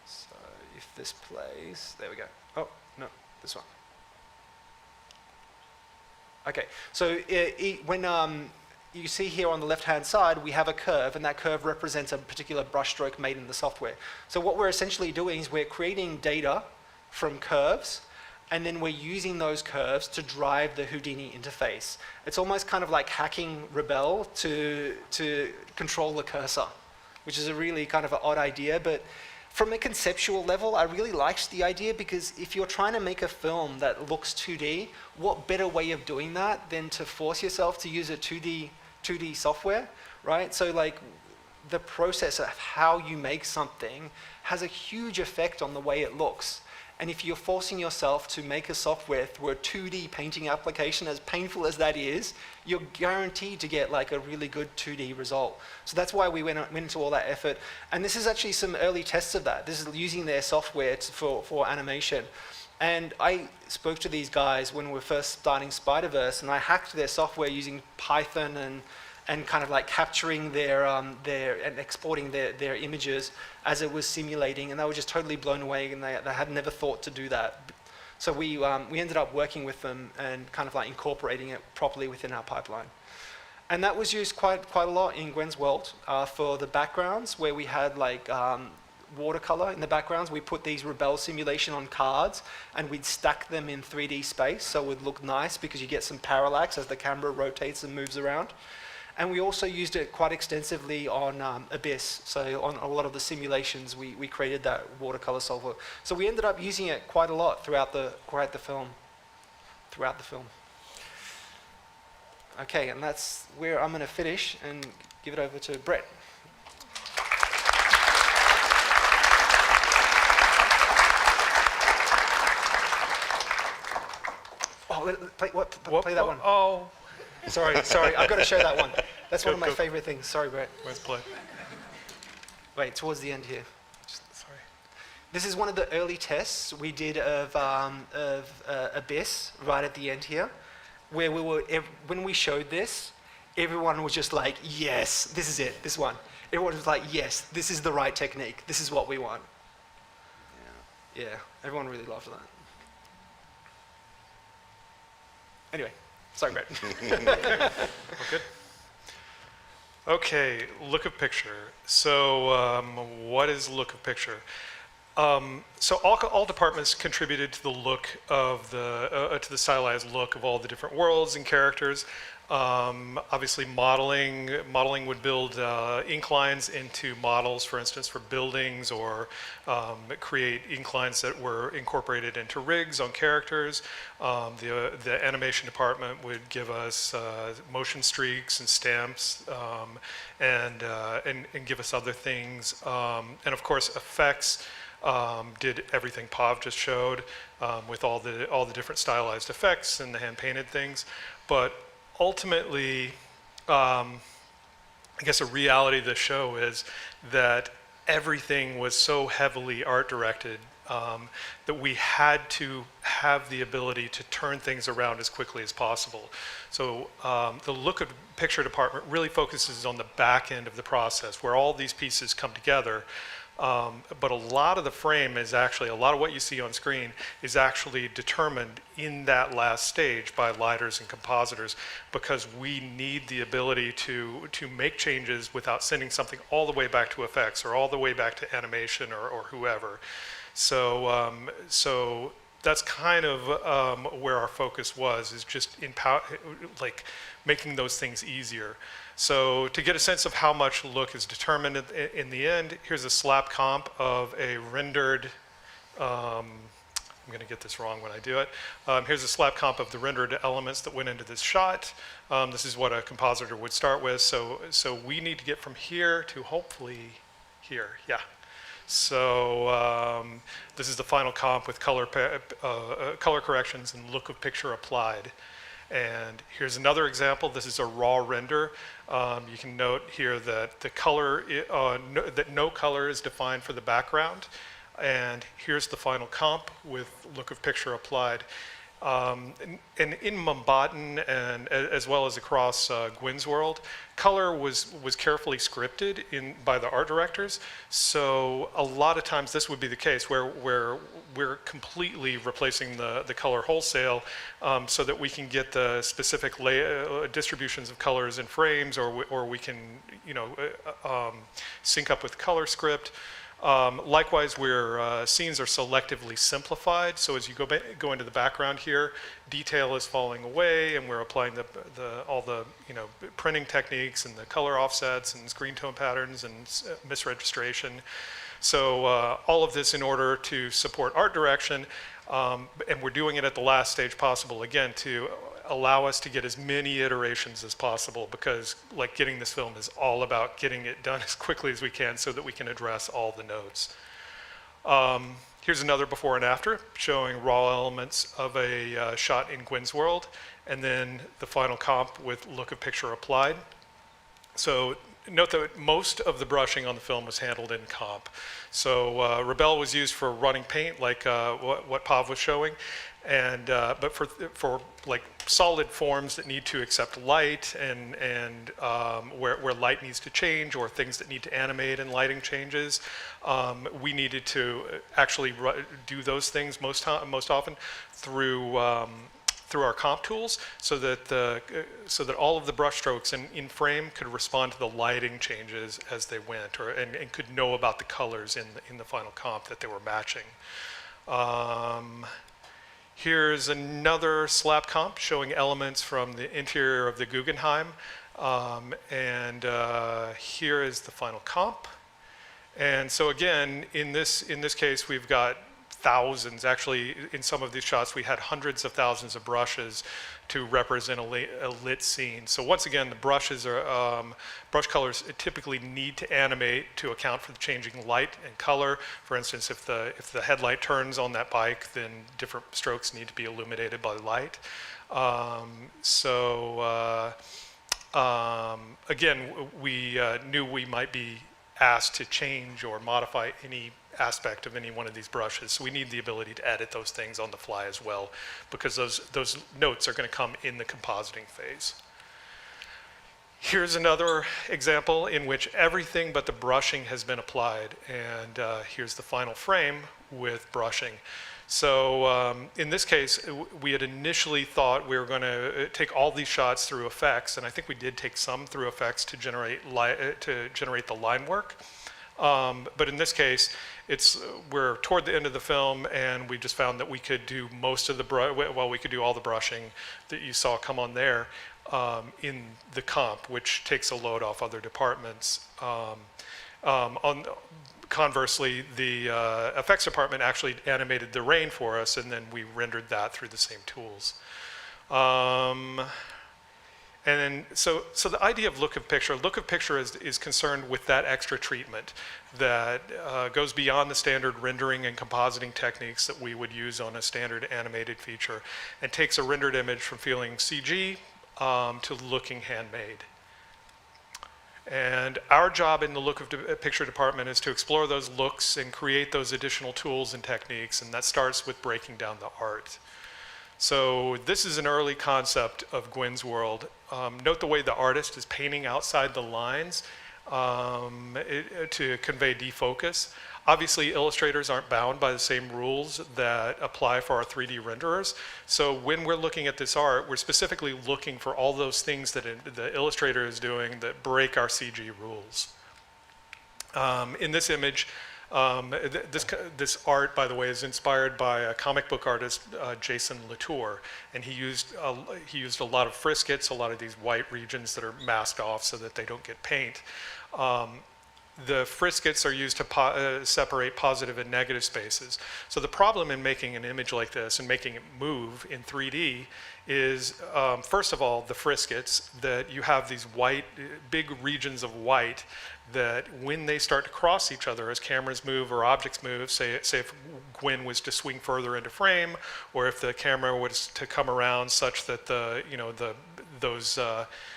So if this plays, there we go. Oh, no, This one. Okay, so when you see here on the left-hand side, we have a curve, and that curve represents a particular brushstroke made in the software. So what we're essentially doing is we're creating data from curves, and then we're using those curves to drive the Houdini interface. It's almost kind of like hacking Rebelle to control the cursor, which is a really kind of an odd idea, but from a conceptual level, I really liked the idea, because if you're trying to make a film that looks 2D, what better way of doing that than to force yourself to use a 2D software, right? So like the process of how you make something has a huge effect on the way it looks. And if you're forcing yourself to make a software through a 2D painting application, as painful as that is, you're guaranteed to get like a really good 2D result. So that's why we went into all that effort. And this is actually some early tests of that. This is using their software for animation. And I spoke to these guys when we were first starting Spider-Verse, and I hacked their software using Python and kind of like capturing and exporting their images as it was simulating, and they were just totally blown away, and they had never thought to do that. So we ended up working with them and kind of like incorporating it properly within our pipeline. And that was used quite a lot in Gwen's world for the backgrounds, where we had like watercolor in the backgrounds. We put these Rebelle simulation on cards, and we'd stack them in 3D space, so it would look nice because you get some parallax as the camera rotates and moves around. And we also used it quite extensively on Abyss. So on a lot of the simulations, we created that watercolor solver. So we ended up using it quite a lot throughout the film. Okay, and that's where I'm going to finish and give it over to Bret. Oh, play that one. Oh. Sorry, I've got to show that one. That's one of my favorite things. Sorry, Bret. Let's play. Wait, towards the end here. Sorry. This is one of the early tests we did of Abyss right at the end here, where when we showed this, everyone was just like, yes, this is it, this one. Everyone was like, yes, this is the right technique. This is what we want. Yeah, everyone really loved that. Anyway. Sorry, Bret. Good. Okay, look of picture. So what is look of picture? So all departments contributed to the look of to the stylized look of all the different worlds and characters. Obviously, modeling would build ink lines into models, for instance, for buildings, or create ink lines that were incorporated into rigs on characters. The animation department would give us motion streaks and stamps, and give us other things. And of course, effects did everything Pav just showed, with all the different stylized effects and the hand painted things. But ultimately, I guess a reality of the show is that everything was so heavily art directed that we had to have the ability to turn things around as quickly as possible. So the look of picture department really focuses on the back end of the process, where all these pieces come together. But a lot of the frame is actually, a lot of what you see on screen is actually determined in that last stage by lighters and compositors, because we need the ability to make changes without sending something all the way back to effects or all the way back to animation or whoever. So that's kind of where our focus was, is just like making those things easier. So to get a sense of how much look is determined in the end, here's a slap comp of a rendered, I'm going to get this wrong when I do it. Here's a slap comp of the rendered elements that went into this shot. This is what a compositor would start with. So we need to get from here to hopefully here, yeah. So this is the final comp with color corrections and look of picture applied. And here's another example. This is a raw render. You can note here that the color, that no color is defined for the background. And here's the final comp with look of picture applied. And in Mumbattan and as well as across Gwyn's world, color was carefully scripted by the art directors. So a lot of times this would be the case where we're completely replacing the color wholesale so that we can get the specific distributions of colors in frames, or we can sync up with color script. Likewise, where scenes are selectively simplified, so as you go into the background here, detail is falling away, and we're applying all the printing techniques and the color offsets and screen tone patterns and misregistration. So all of this in order to support art direction, and we're doing it at the last stage possible, again, to allow us to get as many iterations as possible, because like getting this film is all about getting it done as quickly as we can so that we can address all the notes. Here's another before and after showing raw elements of a shot in Gwyn's world, and then the final comp with look of picture applied. So note that most of the brushing on the film was handled in comp. So Rebelle was used for running paint, like what Pav was showing, and but for like solid forms that need to accept light and where light needs to change, or things that need to animate and lighting changes, we needed to actually do those things most often through our comp tools, so that all of the brush strokes in frame could respond to the lighting changes as they went, and could know about the colors in the final comp that they were matching. Here's another slap comp showing elements from the interior of the Guggenheim, and here is the final comp. And so again, in this case, we've got thousands. Actually, in some of these shots, we had hundreds of thousands of brushes to represent a lit scene. So once again, the brushes are brush colors typically need to animate to account for the changing light and color. For instance, if the headlight turns on that bike, then different strokes need to be illuminated by light. Again, we knew we might be asked to change or modify any aspect of any one of these brushes. So we need the ability to edit those things on the fly as well, because those notes are going to come in the compositing phase. Here's another example in which everything but the brushing has been applied, and here's the final frame with brushing. So in this case, we had initially thought we were going to take all these shots through effects, and I think we did take some through effects to generate the line work. But in this case, we're toward the end of the film, and we just found that we could do most of we could do all the brushing that you saw come on there in the comp, which takes a load off other departments. Conversely, the effects department actually animated the rain for us, and then we rendered that through the same tools. And then, so the idea of look of picture is concerned with that extra treatment that goes beyond the standard rendering and compositing techniques that we would use on a standard animated feature, and takes a rendered image from feeling CG to looking handmade. And our job in the look of picture department is to explore those looks and create those additional tools and techniques, and that starts with breaking down the art. So this is an early concept of Gwyn's world. Note the way the artist is painting outside the lines to convey defocus. Obviously, illustrators aren't bound by the same rules that apply for our 3D renderers. So when we're looking at this art, we're specifically looking for all those things that the illustrator is doing that break our CG rules. In this image, this art, by the way, is inspired by a comic book artist, Jason Latour, and he used a lot of friskets, a lot of these white regions that are masked off so that they don't get paint. The friskets are used to separate positive and negative spaces. So the problem in making an image like this and making it move in 3D is, first of all, the friskets, that you have these white, big regions of white that when they start to cross each other as cameras move or objects move, say if Gwyn was to swing further into frame, or if the camera was to come around such that those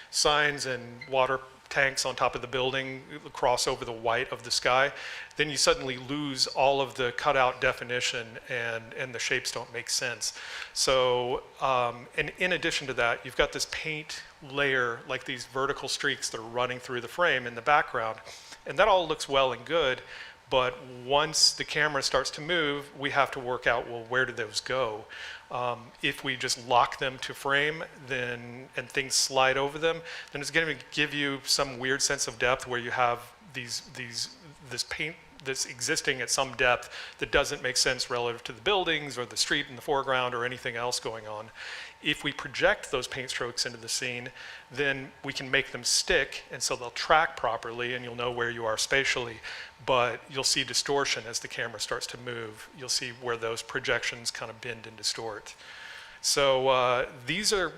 signs and water tanks on top of the building cross over the white of the sky, then you suddenly lose all of the cutout definition and the shapes don't make sense. So, and in addition to that, you've got this paint layer, like these vertical streaks that are running through the frame in the background. And that all looks well and good, but once the camera starts to move, we have to work out, well, where do those go? If we just lock them to frame and things slide over them, then it's going to give you some weird sense of depth where you have this paint that's existing at some depth that doesn't make sense relative to the buildings or the street in the foreground or anything else going on. If we project those paint strokes into the scene, then we can make them stick, and so they'll track properly and you'll know where you are spatially, but you'll see distortion as the camera starts to move. You'll see where those projections kind of bend and distort. So these are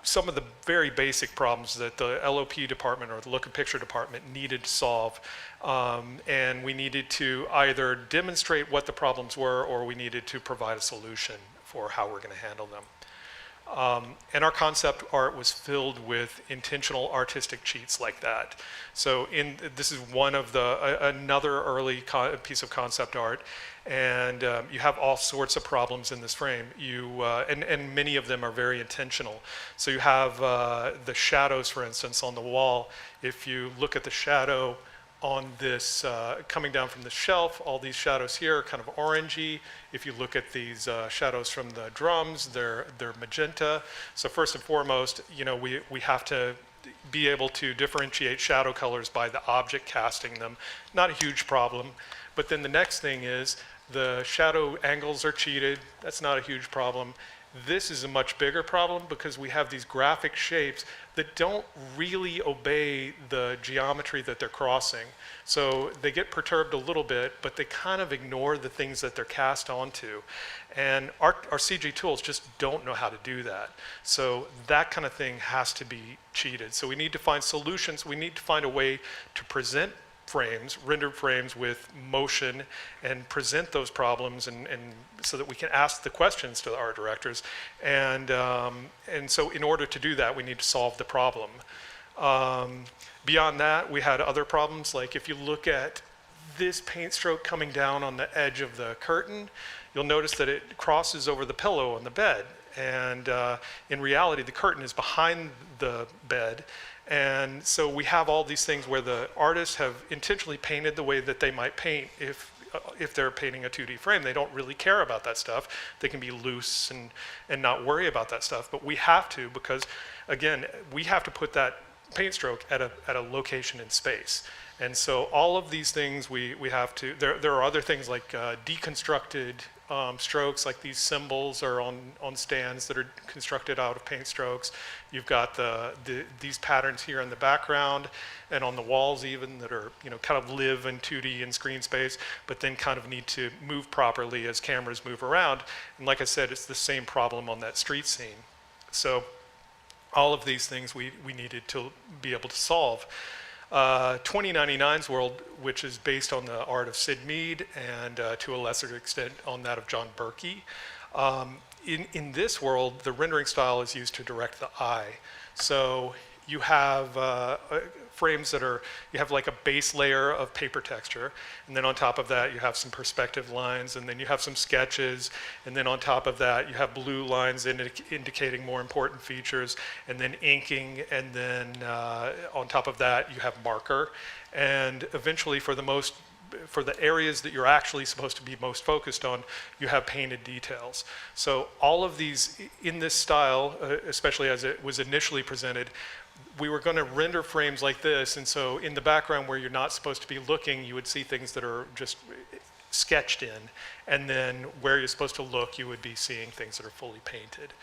some of the very basic problems that the LOP department or the look and picture department needed to solve. And we needed to either demonstrate what the problems were or we needed to provide a solution for how we're going to handle them. And our concept art was filled with intentional artistic cheats like that. So this is one of another early piece of concept art, and you have all sorts of problems in this frame. And many of them are very intentional. So you have the shadows, for instance, on the wall. If you look at the shadow on this, coming down from the shelf, all these shadows here are kind of orangey. If you look at these shadows from the drums, they're magenta. So first and foremost, we have to be able to differentiate shadow colors by the object casting them. Not a huge problem. But then the next thing is the shadow angles are cheated. That's not a huge problem. This is a much bigger problem because we have these graphic shapes that don't really obey the geometry that they're crossing. So they get perturbed a little bit, but they kind of ignore the things that they're cast onto. And our CG tools just don't know how to do that. So that kind of thing has to be cheated. So we need to find solutions. We need to find a way to present frames, rendered frames with motion, and present those problems, and so that we can ask the questions to the art directors. And so in order to do that, we need to solve the problem. Beyond that, we had other problems, like if you look at this paint stroke coming down on the edge of the curtain, you'll notice that it crosses over the pillow on the bed. And in reality, the curtain is behind the bed. And so we have all these things where the artists have intentionally painted the way that they might paint if they're painting a 2D frame. They don't really care about that stuff. They can be loose and not worry about that stuff. But we have to, because again, we have to put that paint stroke at a location in space. And so all of these things we have to, there are other things like deconstructed strokes, like these symbols are on stands that are constructed out of paint strokes. You've got these patterns here in the background and on the walls even that are kind of live in 2D and screen space, but then kind of need to move properly as cameras move around. And like I said, it's the same problem on that street scene. So all of these things we needed to be able to solve. 2099's world, which is based on the art of Sid Mead and to a lesser extent on that of John Berkey. In this world, the rendering style is used to direct the eye. So you have frames that you have like a base layer of paper texture, and then on top of that you have some perspective lines, and then you have some sketches, and then on top of that you have blue lines indicating more important features, and then inking, and then on top of that you have marker, and eventually for the areas that you're actually supposed to be most focused on, you have painted details. So all of these in this style, especially as it was initially presented, we were going to render frames like this, and so in the background where you're not supposed to be looking, you would see things that are just sketched in, and then where you're supposed to look, you would be seeing things that are fully painted.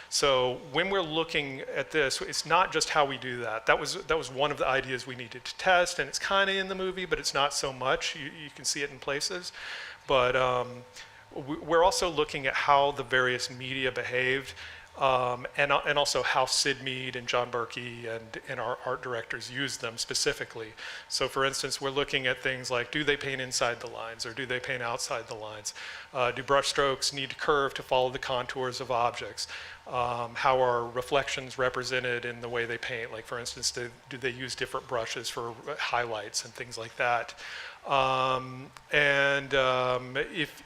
So when we're looking at this, it's not just how we do that. That was one of the ideas we needed to test, and it's kind of in the movie, but it's not so much. You can see it in places. But we're also looking at how the various media behaved, and also how Sid Mead and John Berkey and our art directors used them specifically. So for instance, we're looking at things like, do they paint inside the lines or do they paint outside the lines? Do brush strokes need to curve to follow the contours of objects? How are reflections represented in the way they paint? Like for instance, do they use different brushes for highlights and things like that?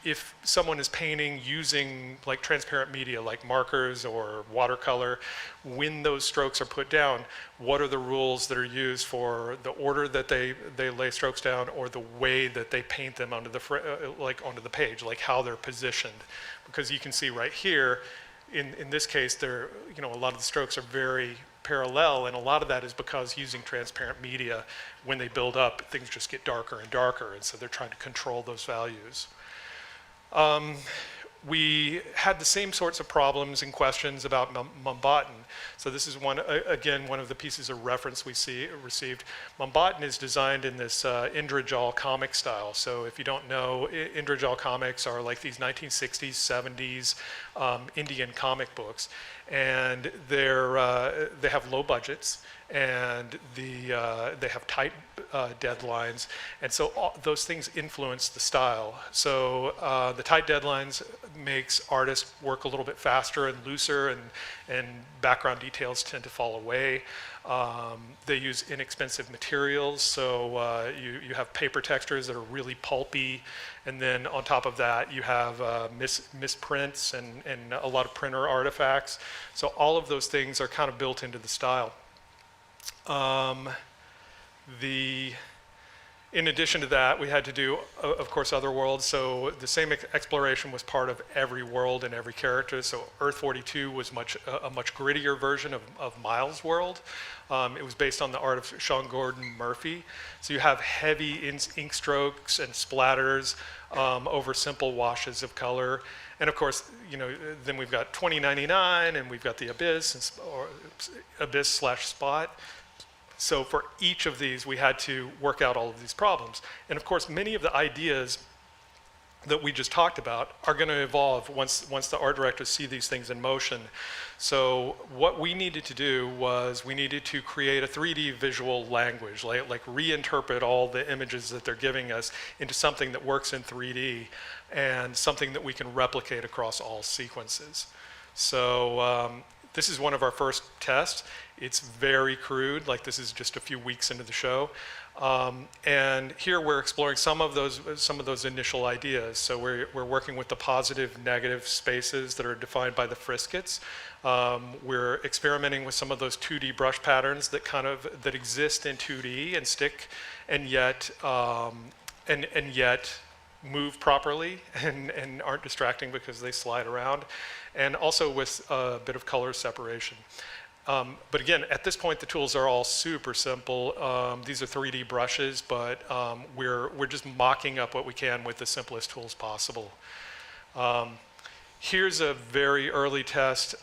If someone is painting using like transparent media like markers or watercolor, when those strokes are put down, what are the rules that are used for the order that they lay strokes down or the way that they paint them onto onto the page, like how they're positioned? Because you can see right here, in this case, a lot of the strokes are very parallel, and a lot of that is because using transparent media, when they build up, things just get darker and darker, and so they're trying to control those values. We had the same sorts of problems and questions about Mumbatten. So this is again, one of the pieces of reference we received. Mumbatten is designed in this Indrojal comic style. So if you don't know, Indrojal comics are like these 1960s, 70s Indian comic books. And they have low budgets, and they have tight deadlines, and so those things influence the style. So the tight deadlines makes artists work a little bit faster and looser, and background details tend to fall away. They use inexpensive materials, so you have paper textures that are really pulpy, and then on top of that you have misprints and a lot of printer artifacts. So all of those things are kind of built into the style. In addition to that, we had to do, of course, other worlds. So the same exploration was part of every world and every character. So Earth 42 was a much grittier version of Miles' world. It was based on the art of Sean Gordon Murphy. So you have heavy ink strokes and splatters over simple washes of color. And of course, then we've got 2099, and we've got the Abyss, or Abyss/Spot. So for each of these, we had to work out all of these problems. And of course, many of the ideas that we just talked about are going to evolve once the art directors see these things in motion. So what we needed to do was we needed to create a 3D visual language, like reinterpret all the images that they're giving us into something that works in 3D and something that we can replicate across all sequences. So this is one of our first tests. It's very crude, like this is just a few weeks into the show. And here we're exploring some of those initial ideas. So we're working with the positive, negative spaces that are defined by the Friscuits. We're experimenting with some of those 2D brush patterns that exist in 2D and stick, and yet move properly and aren't distracting because they slide around, and also with a bit of color separation. But again, at this point, the tools are all super simple. These are 3D brushes, but we're just mocking up what we can with the simplest tools possible. Here's a very early test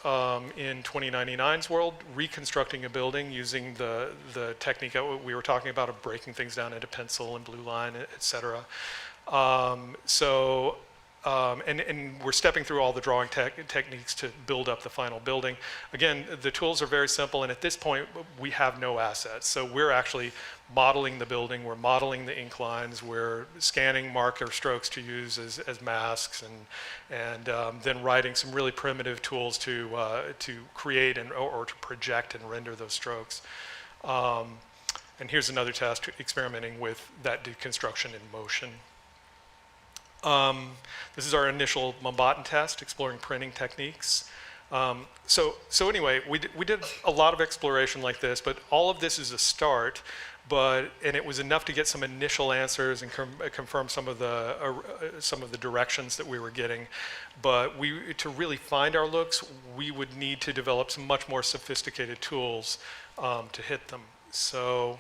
in 2099's world, reconstructing a building using the technique that we were talking about of breaking things down into pencil and blue line, et cetera. And we're stepping through all the drawing techniques to build up the final building. Again, the tools are very simple, and at this point, we have no assets. So we're actually modeling the building, we're modeling the ink lines, we're scanning marker strokes to use as masks, and then writing some really primitive tools to create or to project and render those strokes. And here's another test experimenting with that deconstruction in motion. This is our initial Mumbatten test, exploring printing techniques. So anyway, we did a lot of exploration like this, but all of this is a start. And it was enough to get some initial answers and confirm some of the directions that we were getting. But to really find our looks, we would need to develop some much more sophisticated tools to hit them. So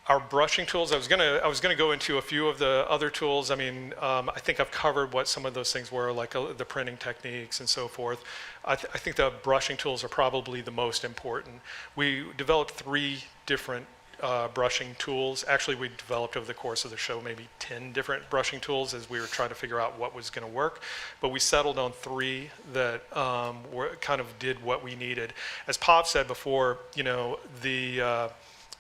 our brushing tools, I was gonna go into a few of the other tools. I mean, I think I've covered what some of those things were, like the printing techniques and so forth. I think the brushing tools are probably the most important. We developed 3 different brushing tools. Actually, we developed over the course of the show maybe 10 different brushing tools as we were trying to figure out what was going to work. But we settled on 3 that kind of did what we needed. As Pav said before,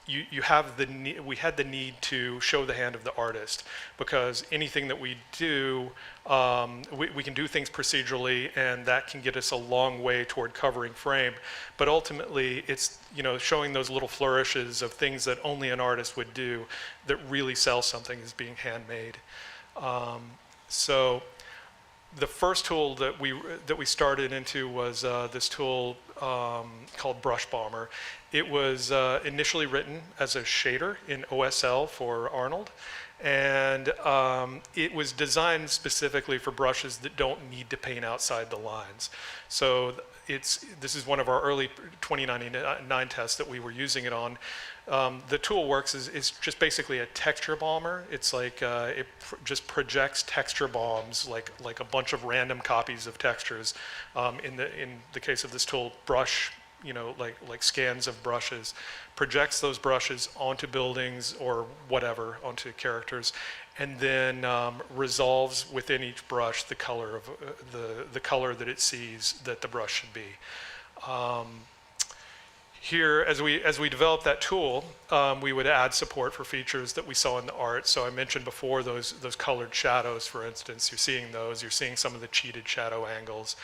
you have we had the need to show the hand of the artist, because anything that we do, we can do things procedurally, and that can get us a long way toward covering frame. But ultimately, it's showing those little flourishes of things that only an artist would do that really sell something as being handmade. So the first tool that we started into was this tool called Brush Bomber. It was initially written as a shader in OSL for Arnold, and it was designed specifically for brushes that don't need to paint outside the lines. So this is one of our early 2099 tests that we were using it on. The tool works is just basically a texture bomber. It's like it just projects texture bombs, like a bunch of random copies of textures. In the case of this tool, brush, like scans of brushes, projects those brushes onto buildings or whatever, onto characters, and then resolves within each brush the color of the color that it sees that the brush should be. Here, as we developed that tool, we would add support for features that we saw in the art. So I mentioned before those colored shadows, for instance. You're seeing those. You're seeing some of the cheated shadow angles.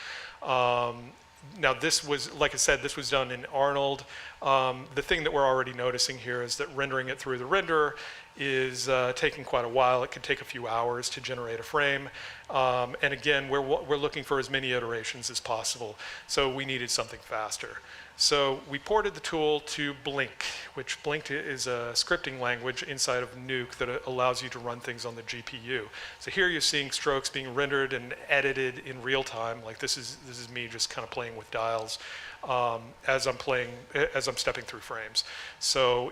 Now this was, like I said, this was done in Arnold. The thing that we're already noticing here is that rendering it through the renderer is taking quite a while. It could take a few hours to generate a frame. And again, we're looking for as many iterations as possible. So we needed something faster. So we ported the tool to Blink, which Blink is a scripting language inside of Nuke that allows you to run things on the GPU. So here you're seeing strokes being rendered and edited in real time. Like this is me just kind of playing with dials as I'm stepping through frames. So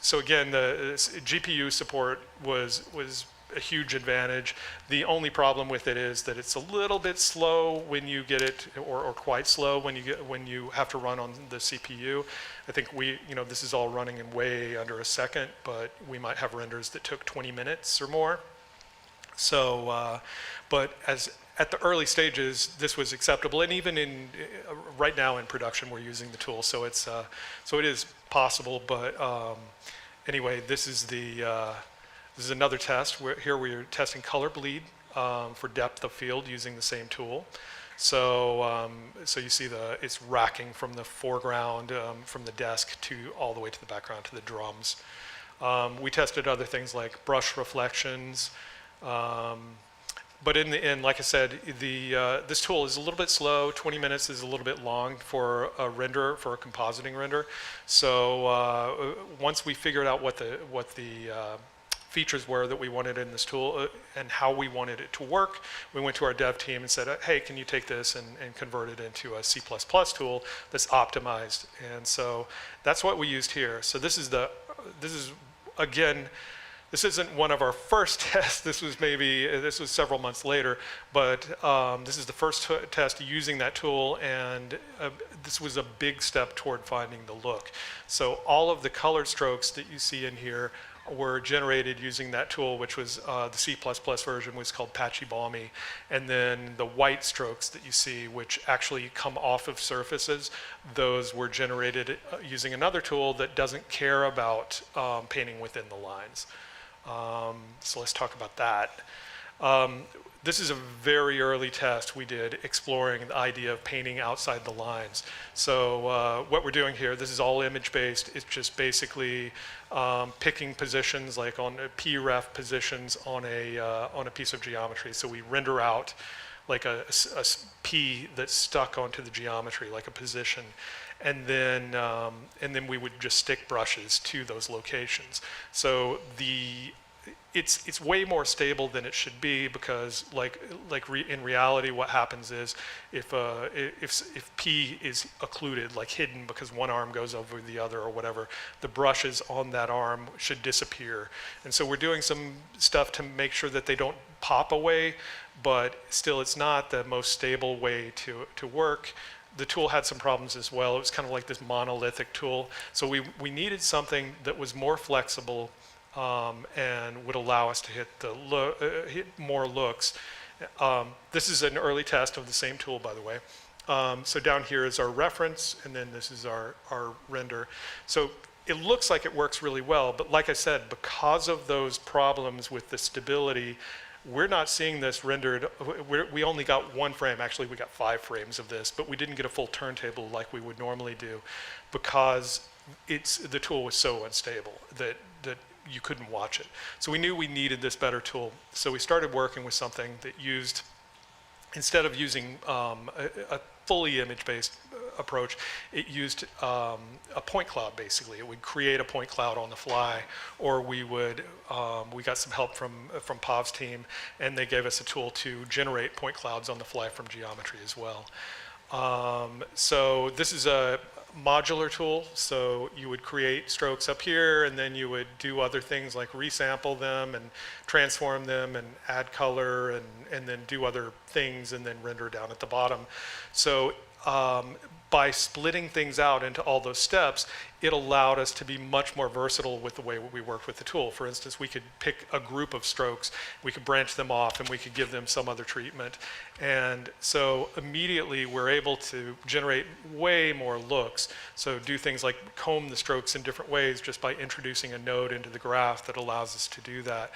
so again, the GPU support was a huge advantage. The only problem with it is that it's a little bit slow when you get it, or quite slow when you have to run on the CPU. I think this is all running in way under a second, but we might have renders that took 20 minutes or more. So, but at the early stages, this was acceptable, and even right now in production, we're using the tool, so it is possible. But anyway, this is another test. Here we're testing color bleed for depth of field using the same tool. So so you see it's racking from the foreground, from the desk all the way to the background to the drums. We tested other things like brush reflections. But in the end, like I said, this tool is a little bit slow. 20 minutes is a little bit long for a render, for a compositing render. So once we figured out what the features were that we wanted in this tool and how we wanted it to work, we went to our dev team and said, hey, can you take this and convert it into a C++ tool that's optimized? And so that's what we used here. So this is again, this isn't one of our first tests. This was several months later, but this is the first test using that tool, and this was a big step toward finding the look. So all of the color strokes that you see in here were generated using that tool, which was the C++ version was called Patchy Balmy. And then the white strokes that you see, which actually come off of surfaces, those were generated using another tool that doesn't care about painting within the lines. So let's talk about that. This is a very early test we did exploring the idea of painting outside the lines. So what we're doing here, this is all image-based. It's just basically picking positions, like on P-ref positions on a piece of geometry. So we render out like a P that's stuck onto the geometry, like a position. And then we would just stick brushes to those locations. So it's way more stable than it should be, because in reality what happens is if P is occluded, like hidden because one arm goes over the other or whatever, the brushes on that arm should disappear. And so we're doing some stuff to make sure that they don't pop away, but still it's not the most stable way to work. The tool had some problems as well. It was kind of like this monolithic tool. So we needed something that was more flexible and would allow us to hit more looks. This is an early test of the same tool, by the way. So down here is our reference, and then this is our render. So it looks like it works really well, but like I said, because of those problems with the stability, we're not seeing this rendered. We only got one frame. Actually, we got 5 frames of this, but we didn't get a full turntable like we would normally do, because the tool was so unstable that you couldn't watch it. So we knew we needed this better tool. So we started working with something that used, instead of using a fully image-based approach, it used a point cloud, basically. It would create a point cloud on the fly, or we got some help from Pav's team, and they gave us a tool to generate point clouds on the fly from geometry as well. So this is a modular tool, so you would create strokes up here, and then you would do other things like resample them and transform them and add color and then do other things and then render down at the bottom. So by splitting things out into all those steps, it allowed us to be much more versatile with the way we worked with the tool. For instance, we could pick a group of strokes, we could branch them off, and we could give them some other treatment. And so immediately we're able to generate way more looks. So do things like comb the strokes in different ways just by introducing a node into the graph that allows us to do that.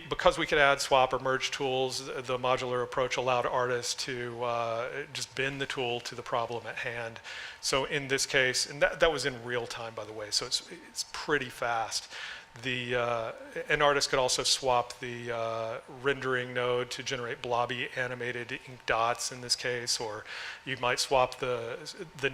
Because we could add swap or merge tools, the modular approach allowed artists to just bend the tool to the problem at hand. So in this case, and that was in real time, by the way, so it's pretty fast. An artist could also swap the rendering node to generate blobby animated ink dots in this case, or you might swap the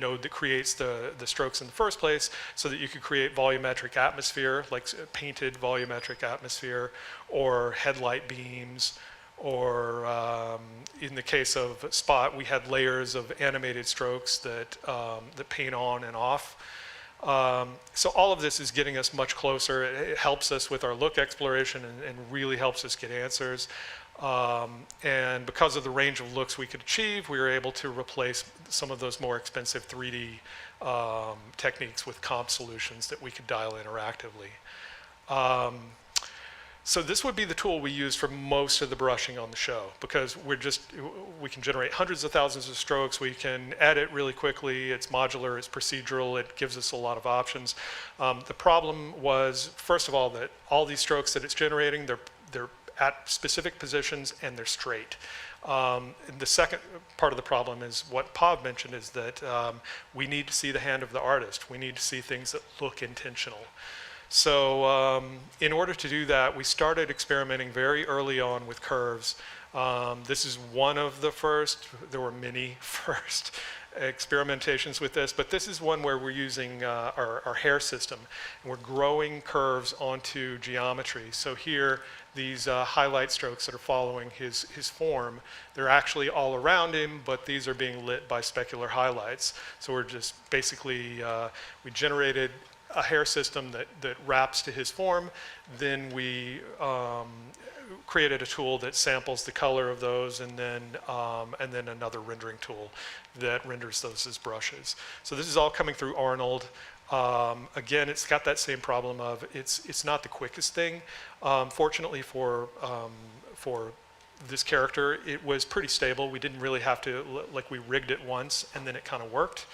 node that creates the strokes in the first place so that you could create volumetric atmosphere, like painted volumetric atmosphere, or headlight beams, or in the case of Spot, we had layers of animated strokes that paint on and off. So all of this is getting us much closer. It helps us with our look exploration and really helps us get answers. And because of the range of looks we could achieve, we were able to replace some of those more expensive 3D techniques with comp solutions that we could dial interactively. So this would be the tool we use for most of the brushing on the show, because we can generate hundreds of thousands of strokes, we can edit really quickly, it's modular, it's procedural, it gives us a lot of options. The problem was, first of all, that all these strokes that it's generating, they're at specific positions and they're straight. And the second part of the problem is what Pav mentioned, is that we need to see the hand of the artist. We need to see things that look intentional. So in order to do that, we started experimenting very early on with curves. This is one of the first, there were many first experimentations with this, but this is one where we're using our hair system, and we're growing curves onto geometry. So here, these highlight strokes that are following his form, they're actually all around him, but these are being lit by specular highlights. So we're just basically, we generated a hair system that wraps to his form. Then we created a tool that samples the color of those, and then another rendering tool that renders those as brushes. So this is all coming through Arnold. Again, it's got that same problem of it's not the quickest thing. Fortunately for this character, it was pretty stable. We didn't really have to, like, we rigged it once and then it kind of worked.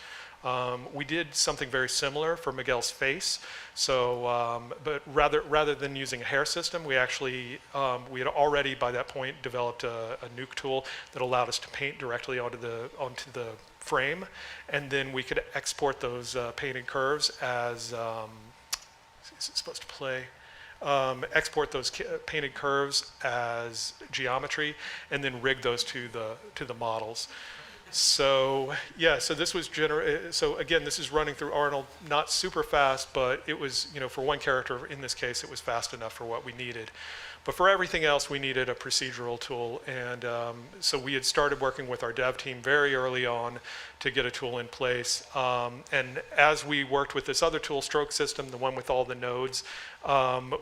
We did something very similar for Miguel's face. So, but rather than using a hair system, we actually, we had already by that point developed a nuke tool that allowed us to paint directly onto the frame. And then we could export those painted curves as, is it supposed to play? Export those painted curves as geometry and then rig those to the models. So yeah, so this was so again, this is running through Arnold, not super fast, but it was, for one character in this case, it was fast enough for what we needed. But for everything else, we needed a procedural tool, and so we had started working with our dev team very early on to get a tool in place. And as we worked with this other tool, Stroke System, the one with all the nodes,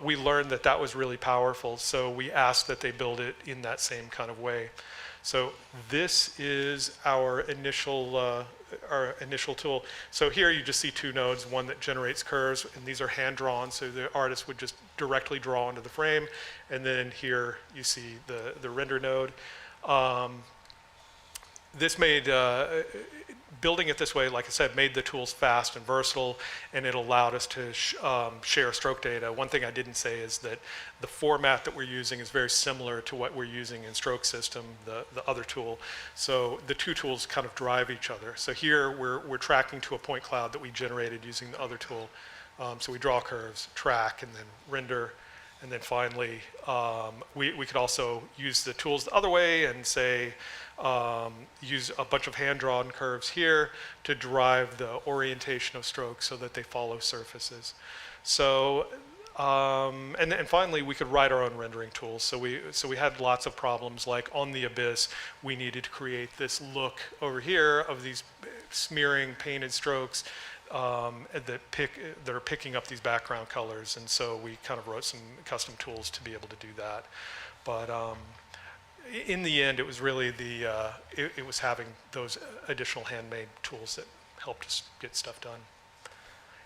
we learned that was really powerful. So we asked that they build it in that same kind of way. So this is our initial tool. So here you just see two nodes, one that generates curves, and these are hand drawn, so the artist would just directly draw onto the frame. And then here you see the render node. This made building it this way, like I said, made the tools fast and versatile, and it allowed us to share stroke data. One thing I didn't say is that the format that we're using is very similar to what we're using in Stroke System, the other tool. So the two tools kind of drive each other. So here we're tracking to a point cloud that we generated using the other tool. So we draw curves, track, and then render. And then finally, we could also use the tools the other way and say, use a bunch of hand-drawn curves here to drive the orientation of strokes so that they follow surfaces. So, and finally, we could write our own rendering tools. So we had lots of problems, like on the Abyss, we needed to create this look over here of these smearing painted strokes that are picking up these background colors, and so we kind of wrote some custom tools to be able to do that. But in the end, it was really it was having those additional handmade tools that helped us get stuff done.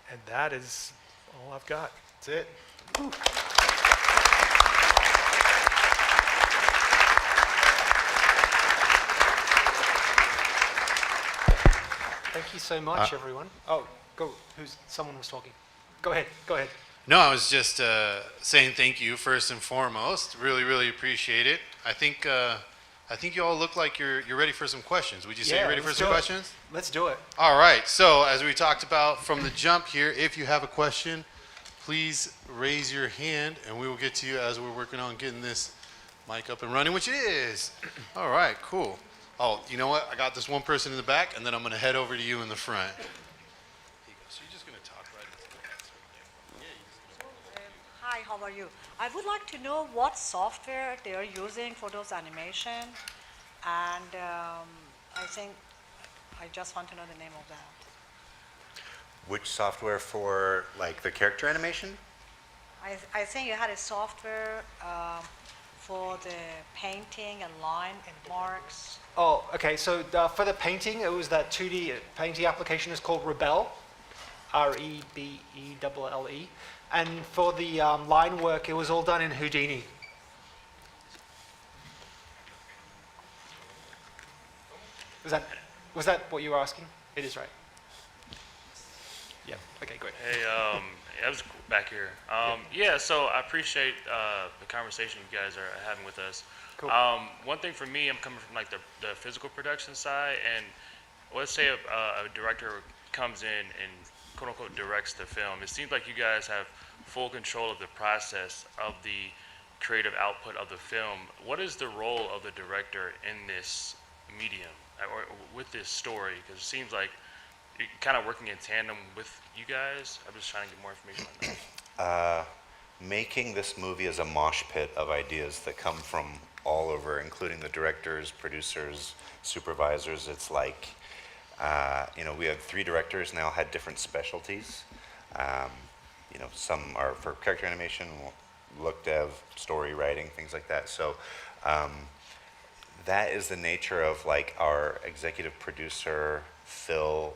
And that is all I've got. That's it. Woo. Thank you so much, everyone. Oh, go. Someone was talking. Go ahead. Go ahead. No, I was just saying thank you first and foremost. Really, really appreciate it. I think you all look like you're ready for some questions. Would you say you're ready for some questions? Let's do it. All right. So as we talked about from the jump here, if you have a question, please raise your hand, and we will get to you as we're working on getting this mic up and running, which it is. All right. Cool. Oh, you know what? I got this one person in the back, and then I'm going to head over to you in the front. So you're just going to talk right into the Hi, how are you? I would like to know what software they are using for those animation, and I think I just want to know the name of that. Which software for like the character animation? I think you had a software for the painting and line and marks. Oh, okay. So for the painting, it was that 2D painting application is called Rebelle, R-E-B-E-L-L-E. And for the line work, it was all done in Houdini. Was that what you were asking? It is, right? Yeah. Okay, great. Hey, I was back here. Yeah, so I appreciate the conversation you guys are having with us. Cool. One thing for me, I'm coming from like the physical production side, and let's say a director comes in and quote unquote directs the film. It seems like you guys have full control of the process of the creative output of the film. What is the role of the director in this medium or with this story? Because it seems like you're kind of working in tandem with you guys. I'm just trying to get more information on that. Making this movie is a mosh pit of ideas that come from all over, including the directors, producers, supervisors. It's like, we have 3 directors now, had different specialties. Some are for character animation, look dev, story writing, things like that. So that is the nature of like our executive producer, Phil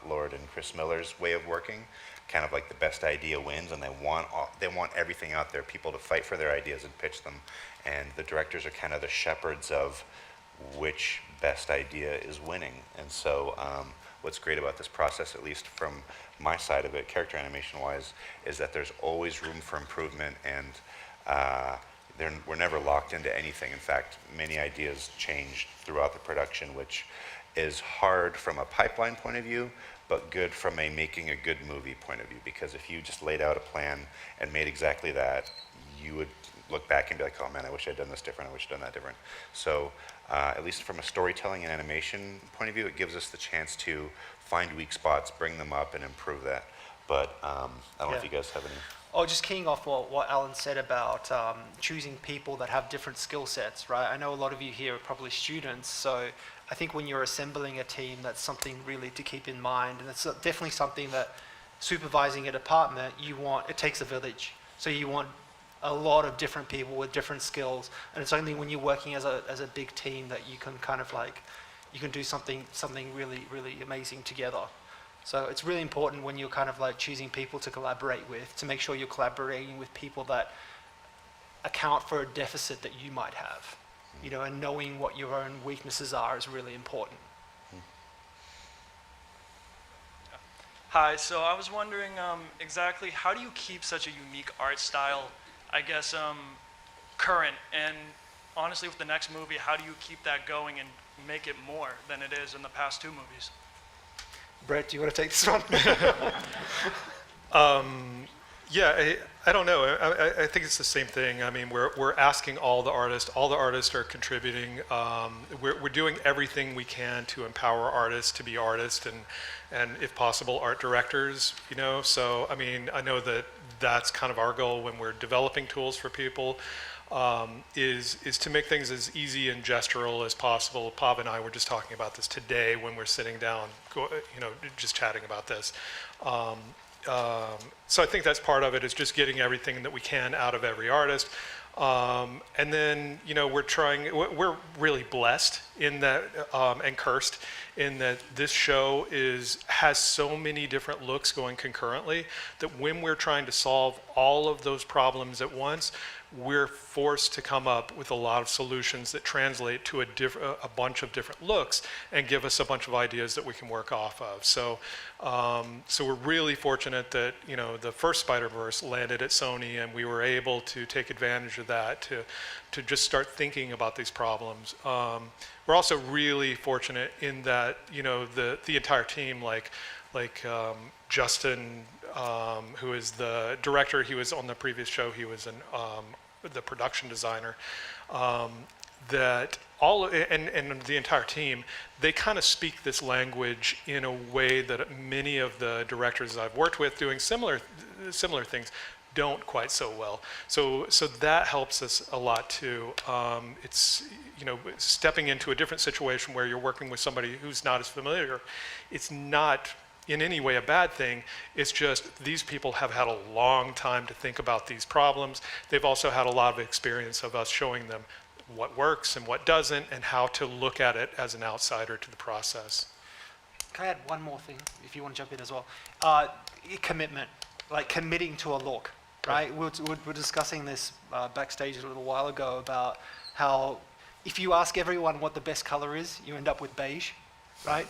Lord and Chris Miller's way of working. Kind of like the best idea wins, and they want everything out there, people to fight for their ideas and pitch them. And the directors are kind of the shepherds of which best idea is winning. And so what's great about this process, at least from my side of it, character animation wise, is that there's always room for improvement, and we're never locked into anything. In fact, many ideas change throughout the production, which is hard from a pipeline point of view, but good from a making a good movie point of view, because if you just laid out a plan and made exactly that, you would look back and be like, oh man, I wish I'd done this different, I wish I'd done that different. So at least from a storytelling and animation point of view, it gives us the chance to find weak spots, bring them up, and improve that. But I don't know if you guys have any. Oh, just keying off what Alan said about choosing people that have different skill sets, right? I know a lot of you here are probably students, so I think when you're assembling a team, that's something really to keep in mind, and it's definitely something that supervising a department, it takes a village. So you want a lot of different people with different skills, and it's only when you're working as a big team that you can kind of like, you can do something really, really amazing together. So it's really important when you're kind of like choosing people to collaborate with, to make sure you're collaborating with people that account for a deficit that you might have, and knowing what your own weaknesses are is really important. Hi, so I was wondering exactly how do you keep such a unique art style, I guess, current? And honestly, with the next movie, how do you keep that going and make it more than it is in the past 2 movies? Brett, do you want to take this one? Yeah, I don't know. I think it's the same thing. I mean, we're asking all the artists. All the artists are contributing. We're doing everything we can to empower artists to be artists and if possible, art directors. You know, so I mean, I know that that's kind of our goal when we're developing tools for people. Is to make things as easy and gestural as possible. Pav and I were just talking about this today when we're sitting down, just chatting about this. So I think that's part of it, is just getting everything that we can out of every artist. And then, we're really blessed in that, and cursed in that this show has so many different looks going concurrently that when we're trying to solve all of those problems at once, we're forced to come up with a lot of solutions that translate to a bunch of different looks and give us a bunch of ideas that we can work off of. So we're really fortunate that the first Spider-Verse landed at Sony, and we were able to take advantage of that to just start thinking about these problems. We're also really fortunate in that the entire team, like Justin, who is the director. He was on the previous show. He was the production designer. That all and the entire team, they kind of speak this language in a way that many of the directors I've worked with doing similar things don't quite so well. So that helps us a lot too. It's stepping into a different situation where you're working with somebody who's not as familiar. It's not in any way a bad thing. It's just these people have had a long time to think about these problems. They've also had a lot of experience of us showing them what works and what doesn't and how to look at it as an outsider to the process. Can I add one more thing, if you want to jump in as well? Commitment, like committing to a look, right? We're discussing this backstage a little while ago about how if you ask everyone what the best color is, you end up with beige, right?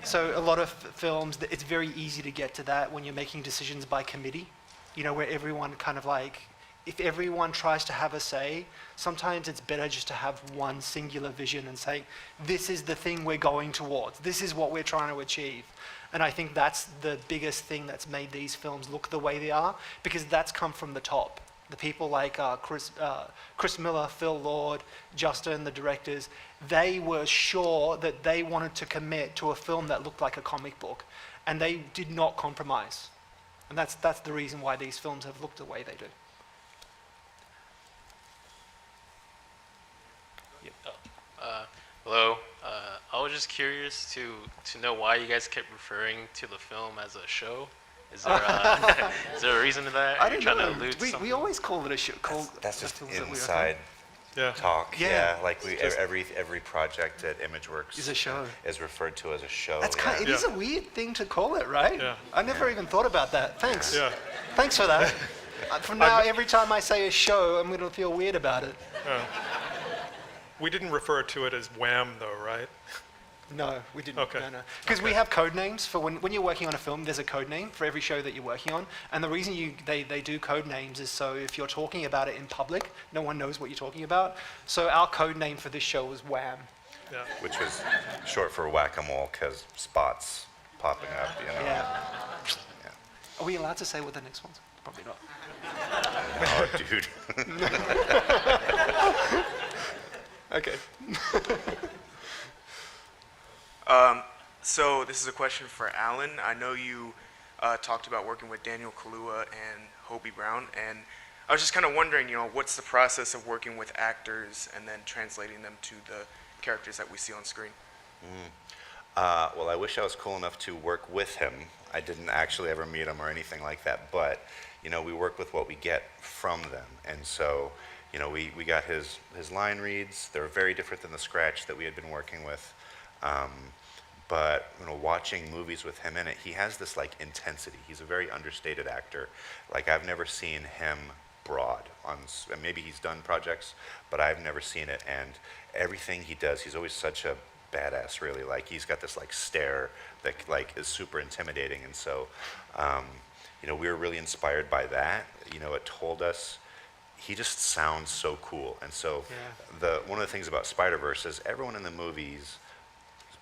So a lot of films, it's very easy to get to that when you're making decisions by committee, where everyone kind of like, if everyone tries to have a say, sometimes it's better just to have one singular vision and say, this is the thing we're going towards. This is what we're trying to achieve. And I think that's the biggest thing that's made these films look the way they are, because that's come from the top. The people like Chris Miller, Phil Lord, Justin, the directors, they were sure that they wanted to commit to a film that looked like a comic book, and they did not compromise. And that's the reason why these films have looked the way they do. Hello. I was just curious to know why you guys kept referring to the film as a show. Is there a reason to that? I don't know. To allude to We something? always call it a show. That's just films that we inside Yeah. talk. Yeah. Like every project at Imageworks Is a show. is referred to as a show. That's yeah. it is a weird thing to call it, right? Yeah. I never even thought about that. Thanks. Yeah. Thanks for that. From now, every time I say a show, I'm going to feel weird about it. We didn't refer to it as Wham, though, right? No, we didn't. Okay. No. Because we have code names for when you're working on a film. There's a code name for every show that you're working on, and the reason they do code names is so if you're talking about it in public, no one knows what you're talking about. So our code name for this show was Wham. Yeah. Which was short for whack-a-mole because spots popping up. Yeah. Are we allowed to say what the next one's? Probably not. Oh, dude. Okay. So this is a question for Alan. I know you talked about working with Daniel Kaluuya and Hobie Brown, and I was just kind of wondering, what's the process of working with actors and then translating them to the characters that we see on screen? Well, I wish I was cool enough to work with him. I didn't actually ever meet him or anything like that, but we work with what we get from them, and so we got his line reads. They're very different than the scratch that we had been working with. But watching movies with him in it, he has this like intensity. He's a very understated actor. Like I've never seen him broad on. Maybe he's done projects, but I've never seen it. And everything he does, he's always such a badass, really. Like, he's got this like stare that like is super intimidating, and so we were really inspired by that. It told us he just sounds so cool, and so one of the things about Spider-Verse is everyone in the movies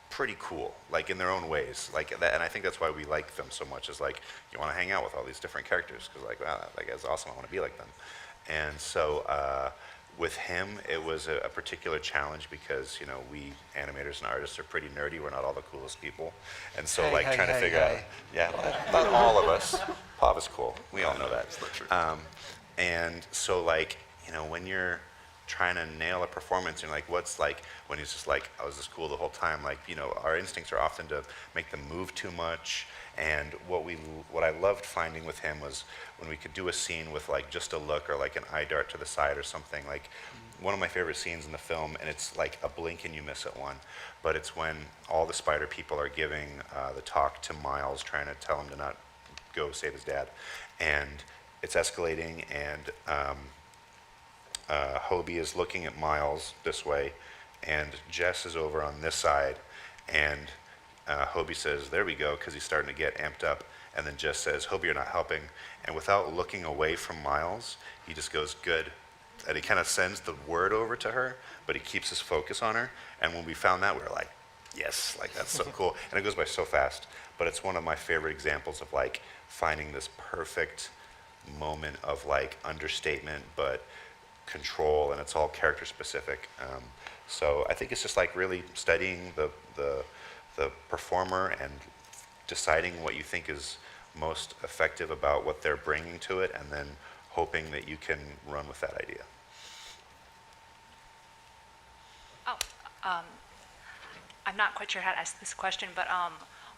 pretty cool, like in their own ways, like that, and I think that's why we like them so much. Is like you want to hang out with all these different characters because like, wow, that guy's awesome. I want to be like them. And so with him, it was a particular challenge because we animators and artists are pretty nerdy. We're not all the coolest people, and so trying to figure out, not all of us. Pav is cool. We all know that. It's not true. And so when you're trying to nail a performance, and what's when he's just like, I was this cool the whole time. Our instincts are often to make them move too much. And what I loved finding with him was when we could do a scene with just a look or an eye dart to the side or something. One of my favorite scenes in the film, and it's like a blink and you miss it one, but it's when all the spider people are giving the talk to Miles, trying to tell him to not go save his dad, and it's escalating, and Hobie is looking at Miles this way, and Jess is over on this side, and Hobie says, there we go, because he's starting to get amped up, and then Jess says, Hobie, you're not helping, and without looking away from Miles, he just goes, good, and he kind of sends the word over to her, but he keeps his focus on her, and when we found that, we were like, yes, that's so cool, and it goes by so fast, but it's one of my favorite examples of finding this perfect moment of understatement, but control, and it's all character specific. So I think it's just really studying the performer and deciding what you think is most effective about what they're bringing to it, and then hoping that you can run with that idea. I'm not quite sure how to ask this question, but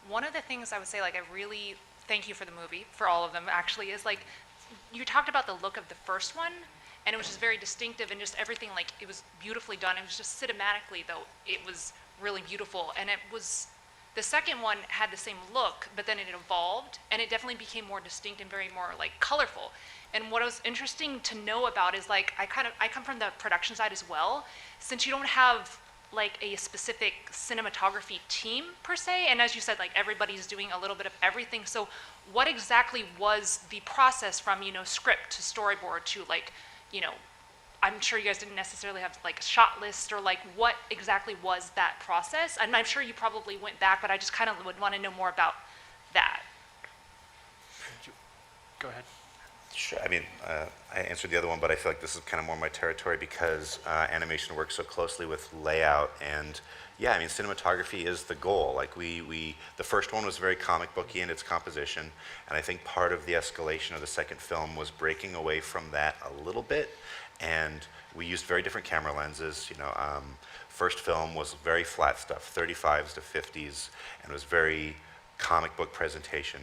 one of the things I would say, I really thank you for the movie, for all of them actually, is you talked about the look of the first one, and it was just very distinctive, and just everything, it was beautifully done. It was just cinematically, though, it was really beautiful. And the second one had the same look, but then it evolved, and it definitely became more distinct and very more colorful. And what was interesting to know about is I come from the production side as well, since you don't have a specific cinematography team per se, and as you said, everybody's doing a little bit of everything. So what exactly was the process from script to storyboard to I'm sure you guys didn't necessarily have a shot list, or what exactly was that process? And I'm sure you probably went back, but I just kind of would want to know more about that. Go ahead. Sure. I mean, I answered the other one, but I feel like this is kind of more my territory because animation works so closely with layout, and yeah, I mean, cinematography is the goal. The first one was very comic booky in its composition, and I think part of the escalation of the second film was breaking away from that a little bit, and we used very different camera lenses. First film was very flat stuff, 35s to 50s, and it was very comic book presentation.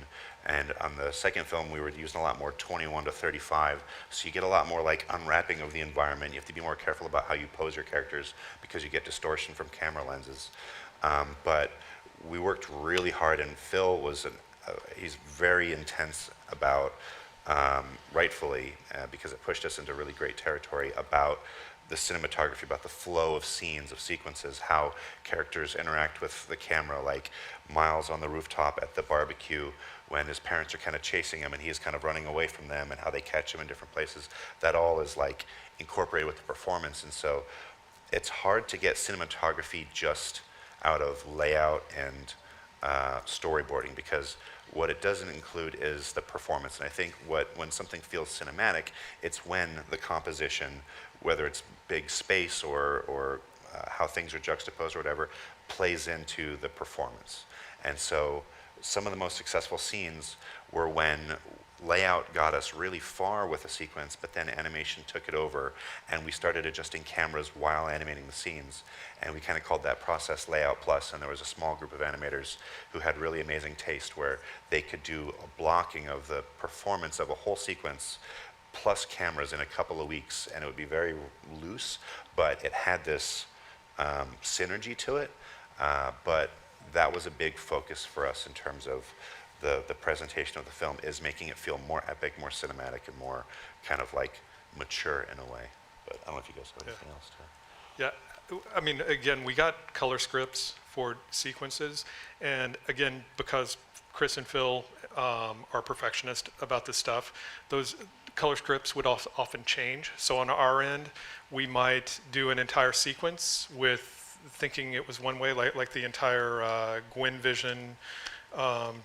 And on the second film, we were using a lot more 21 to 35, so you get a lot more unwrapping of the environment. You have to be more careful about how you pose your characters because you get distortion from camera lenses. But we worked really hard, and Phil was he's very intense about, rightfully, because it pushed us into really great territory about the cinematography, about the flow of scenes, of sequences, how characters interact with the camera, like Miles on the rooftop at the barbecue when his parents are kind of chasing him and he is kind of running away from them, and how they catch him in different places. That all is incorporated with the performance, and so it's hard to get cinematography just out of layout and storyboarding, because what it doesn't include is the performance. And I think when something feels cinematic, it's when the composition, whether it's big space or how things are juxtaposed or whatever, plays into the performance. And so some of the most successful scenes were when layout got us really far with a sequence, but then animation took it over, and we started adjusting cameras while animating the scenes. And we kind of called that process Layout Plus, and there was a small group of animators who had really amazing taste where they could do a blocking of the performance of a whole sequence plus cameras in a couple of weeks, and it would be very loose, but it had this synergy to it. But that was a big focus for us in terms of the presentation of the film, is making it feel more epic, more cinematic, and more kind of mature in a way. But I don't know if you guys have anything else to. Yeah, I mean, again, we got color scripts for sequences, and again, because Chris and Phil are perfectionists about this stuff, those color scripts would often change. So on our end, we might do an entire sequence with thinking it was one way, like the entire Gwen vision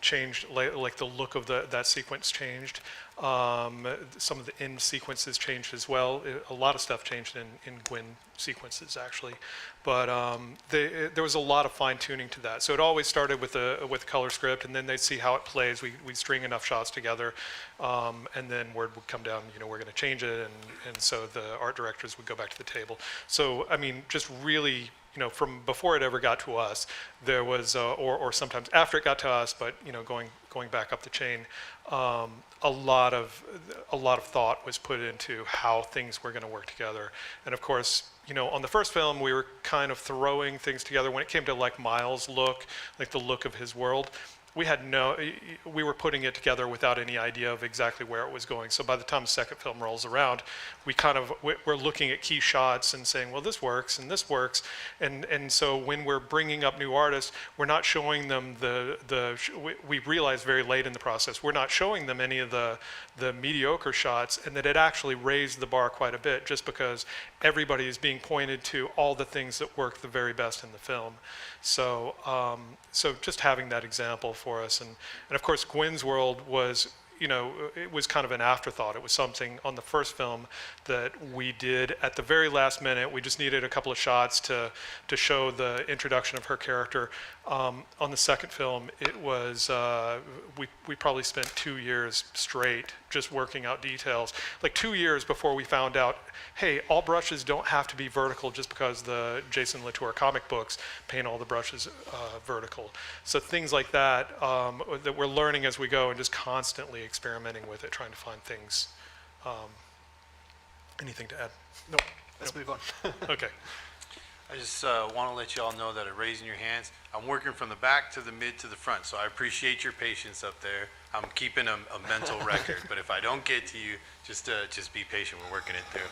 changed, like the look of that sequence changed. Some of the end sequences changed as well. A lot of stuff changed in Gwen sequences actually, but there was a lot of fine tuning to that. So it always started with a color script, and then they'd see how it plays. We'd string enough shots together, and then word would come down. We're going to change it, and so the art directors would go back to the table. So I mean, just really. From before it ever got to us, there was, or sometimes after it got to us, but going back up the chain, a lot of thought was put into how things were going to work together. And of course, on the first film, we were kind of throwing things together when it came to like Miles' look, like the look of his world. We were putting it together without any idea of exactly where it was going. So by the time the second film rolls around, we're looking at key shots and saying, well, this works and this works. And so when we're bringing up new artists, we're not showing them we realized very late in the process, we're not showing them any of the mediocre shots, and that it actually raised the bar quite a bit just because everybody is being pointed to all the things that work the very best in the film. So just having that example for us, and of course Gwen's world was, it was kind of an afterthought. It was something on the first film that we did at the very last minute. We just needed a couple of shots to show the introduction of her character. On the second film, it was, we probably spent 2 years straight just working out details. Like 2 years before we found out, hey, all brushes don't have to be vertical just because the Jason Latour comic books paint all the brushes vertical. So things like that, that we're learning as we go and just constantly experimenting with it, trying to find things. Anything to add? No, let's move on. Okay. I just want to let you all know that I'm raising your hands. I'm working from the back to the mid to the front, so I appreciate your patience up there. I'm keeping a mental record, but if I don't get to you, just be patient. We're working it through.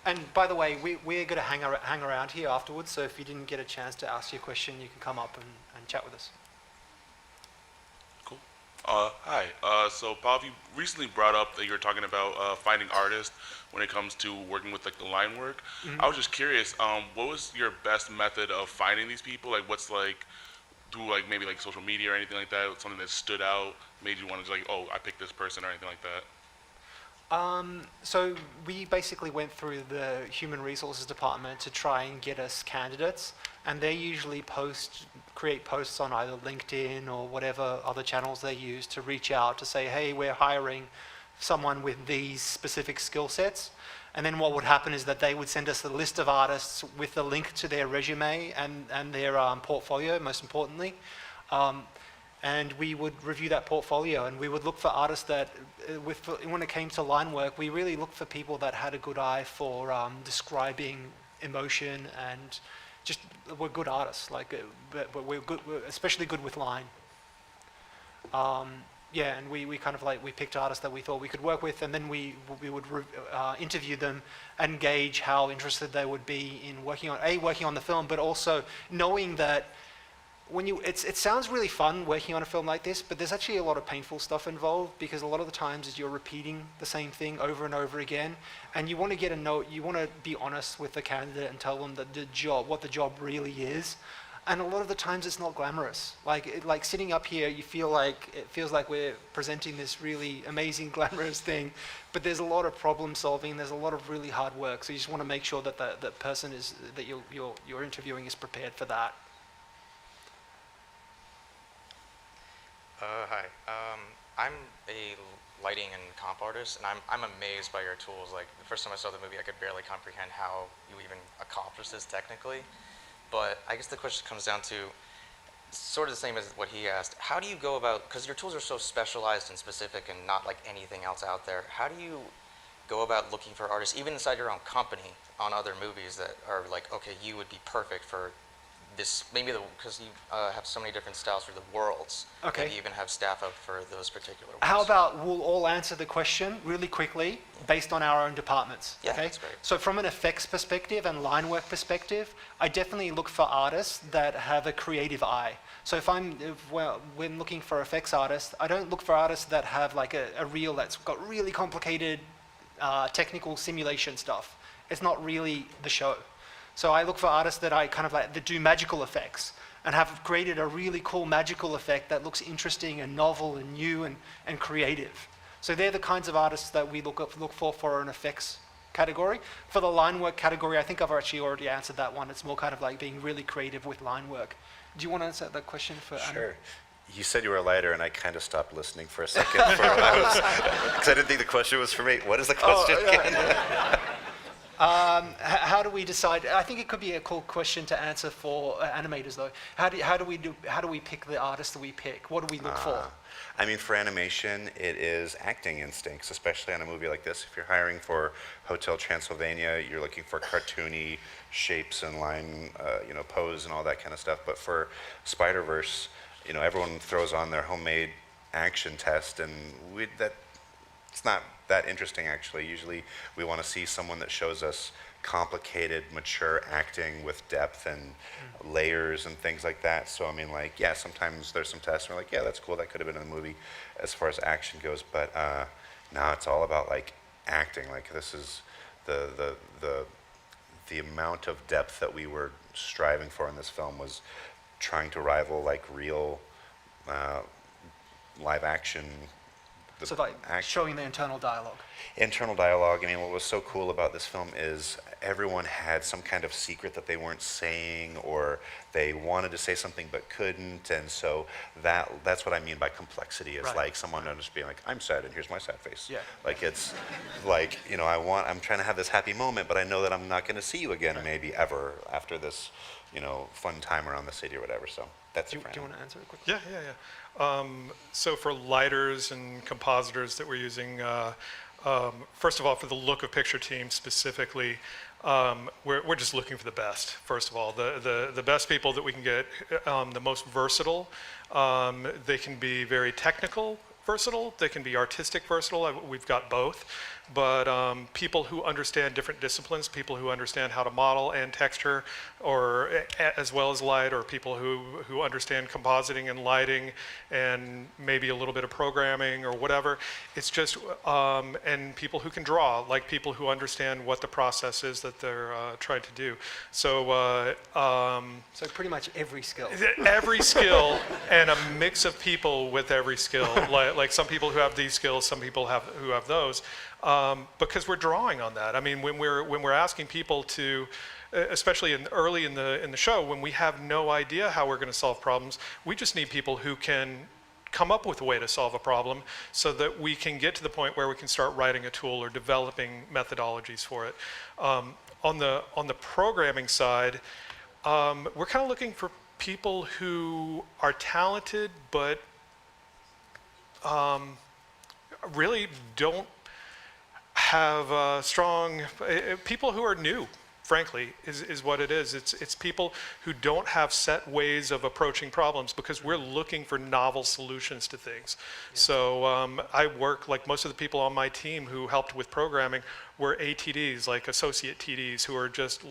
And by the way, we're going to hang around here afterwards, so if you didn't get a chance to ask your question, you can come up and chat with us. Cool. Hi. So, Paul, you recently brought up that you were talking about finding artists when it comes to working with like the line work. Mm-hmm. I was just curious, what was your best method of finding these people? Like, what's like, through like maybe like social media or anything like that, something that stood out, made you want to like, oh, I picked this person or anything like that? So we basically went through the human resources department to try and get us candidates, and they usually create posts on either LinkedIn or whatever other channels they use to reach out to say, hey, we're hiring someone with these specific skill sets. And then what would happen is that they would send us a list of artists with a link to their resume and their portfolio, most importantly. And we would review that portfolio, and we would look for artists that, when it came to line work, we really looked for people that had a good eye for describing emotion and just were good artists. But we're especially good with line. Yeah, and we kind of we picked artists that we thought we could work with, and then we would interview them and gauge how interested they would be in working on the film, but also knowing that it sounds really fun working on a film like this, but there's actually a lot of painful stuff involved, because a lot of the times is you're repeating the same thing over and over again, and you want to be honest with the candidate and tell them that what the job really is. And a lot of the times it's not glamorous. Like sitting up here, it feels like we're presenting this really amazing, glamorous thing, but there's a lot of problem solving. There's a lot of really hard work. So you just want to make sure that the person that you're interviewing is prepared for that. Hi. I'm a lighting and comp artist, and I'm amazed by your tools. Like the first time I saw the movie, I could barely comprehend how you even accomplish this technically. But I guess the question comes down to sort of the same as what he asked. How do you go about, because your tools are so specialized and specific and not like anything else out there, how do you go about looking for artists, even inside your own company, on other movies that are like, okay, you would be perfect for this, maybe because you have so many different styles for the worlds, Okay. maybe even have staff up for those particular ones. How about we'll all answer the question really quickly based on our own departments? Yeah, okay? that's great. So from an effects perspective and line work perspective, I definitely look for artists that have a creative eye. So when looking for effects artists, I don't look for artists that have like a reel that's got really complicated technical simulation stuff. It's not really the show. So I look for artists that I kind of like that do magical effects and have created a really cool magical effect that looks interesting and novel and new and creative. So they're the kinds of artists that we look for an effects category. For the line work category, I think I've actually already answered that one. It's more kind of like being really creative with line work. Do you want to answer that question for Anna? Sure. You said you were a lighter, and I kind of stopped listening for a second because I didn't think the question was for me. What is the question again? How do we decide? I think it could be a cool question to answer for animators, though. How do we pick the artists that we pick? What do we look for? I mean, for animation, it is acting instincts, especially on a movie like this. If you're hiring for Hotel Transylvania, you're looking for cartoony shapes and line, pose and all that kind of stuff. But for Spider-Verse, everyone throws on their homemade action test, and it's not that interesting, actually. Usually we want to see someone that shows us complicated, mature acting with depth and layers and things like that. So, I mean, like, yeah, sometimes there's some tests and we're like, yeah, that's cool, that could have been in the movie as far as action goes. But now it's all about, like, acting. Like, this is the amount of depth that we were striving for in this film was trying to rival, like, real live action. So like showing the internal dialogue. Internal dialogue. I mean, what was so cool about this film is everyone had some kind of secret that they weren't saying, or they wanted to say something but couldn't, and so that's what I mean by complexity. Is Right. like someone just being like, "I'm sad, and here's my sad face." Yeah. Like it's like I'm trying to have this happy moment, but I know that I'm not going to see you again, maybe ever after this, fun time around the city or whatever. So that's Do it. you want to answer it quickly? Yeah. So for lighters and compositors that we're using, first of all, for the look of picture team specifically, we're just looking for the best. First of all, the best people that we can get, the most versatile. They can be very technical versatile. They can be artistic versatile. We've got both. But people who understand different disciplines, people who understand how to model and texture, or as well as light, or people who understand compositing and lighting, and maybe a little bit of programming or whatever. It's just, and people who can draw, like people who understand what the process is that they're trying to do. So, So pretty much every skill. every skill, and a mix of people with every skill. Like some people who have these skills, some people who have those. Because we're drawing on that. I mean, when we're asking people to, especially early in the show, when we have no idea how we're going to solve problems, we just need people who can come up with a way to solve a problem, so that we can get to the point where we can start writing a tool or developing methodologies for it. On the programming side, we're kind of looking for people who are talented, but really don't have strong people who are new, frankly, is what it is. It's people who don't have set ways of approaching problems, because we're looking for novel solutions to things. Yeah. So I work, like most of the people on my team who helped with programming were ATDs, like associate TDs, who are just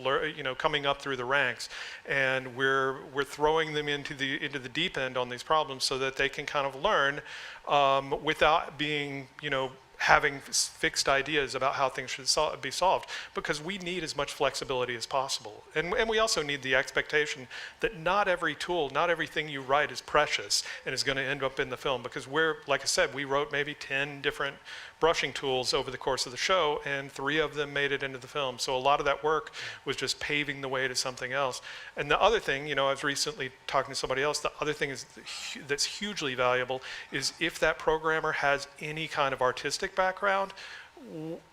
coming up through the ranks, and we're throwing them into the deep end on these problems so that they can kind of learn without being having fixed ideas about how things should be solved, because we need as much flexibility as possible. And we also need the expectation that not every tool, not everything you write is precious and is going to end up in the film, because like I said, we wrote maybe 10 different brushing tools over the course of the show, and 3 of them made it into the film. So a lot of that work was just paving the way to something else. And the other thing, I was recently talking to somebody else, the other thing that's hugely valuable is if that programmer has any kind of artistic background,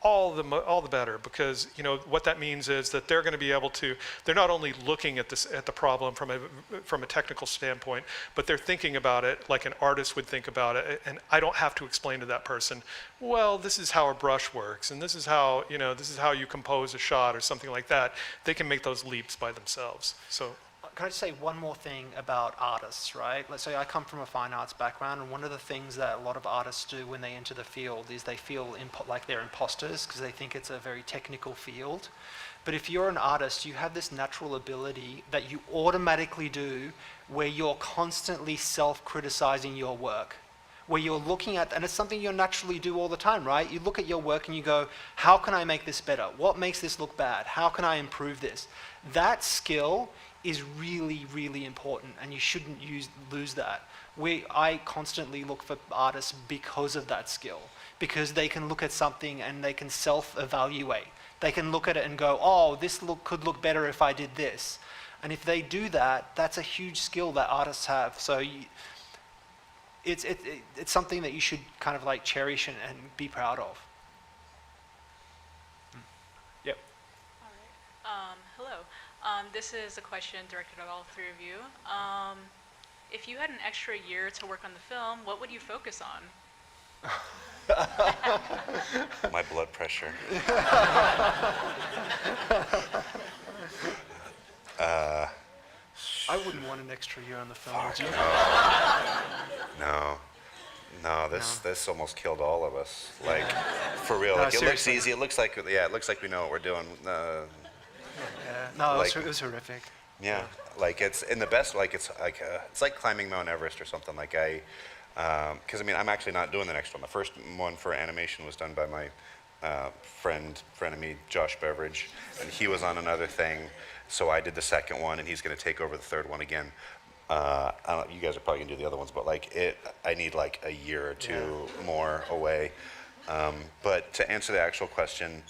all the better, because what that means is that they're going to be able to, they're not only looking at the problem from a technical standpoint, but they're thinking about it like an artist would think about it. And I don't have to explain to that person, well, this is how a brush works, and this is how you compose a shot or something like that. They can make those leaps by themselves. So can I just say one more thing about artists, right? Let's say I come from a fine arts background, and one of the things that a lot of artists do when they enter the field is they feel like they're imposters because they think it's a very technical field. But if you're an artist, you have this natural ability that you automatically do where you're constantly self-criticizing your work, where you're looking at, and it's something you naturally do all the time, right? You look at your work and you go, how can I make this better? What makes this look bad? How can I improve this? That skill is really, really important, and you shouldn't lose that. I constantly look for artists because of that skill, because they can look at something and they can self-evaluate. They can look at it and go, oh, this could look better if I did this. And if they do that, that's a huge skill that artists have. So it's something that you should kind of like cherish and be proud of. Yep. All right. Hello. This is a question directed at all three of you. If you had an extra year to work on the film, what would you focus on? My blood pressure. I wouldn't want an extra year on the film, would you? No, this almost killed all of us. Like, for real. No, Like, it looks seriously. easy. It looks like we know what we're doing. No, Like- it was horrific. Yeah, like it's in the best. Like it's like climbing Mount Everest or something. Like because I mean, I'm actually not doing the next one. The first one for animation was done by my friend of me, Josh Beveridge, and he was on another thing. So I did the second one, and he's going to take over the third one again. I don't, you guys are probably going to do the other ones, but like I need like a year or two more away. But to answer the actual question,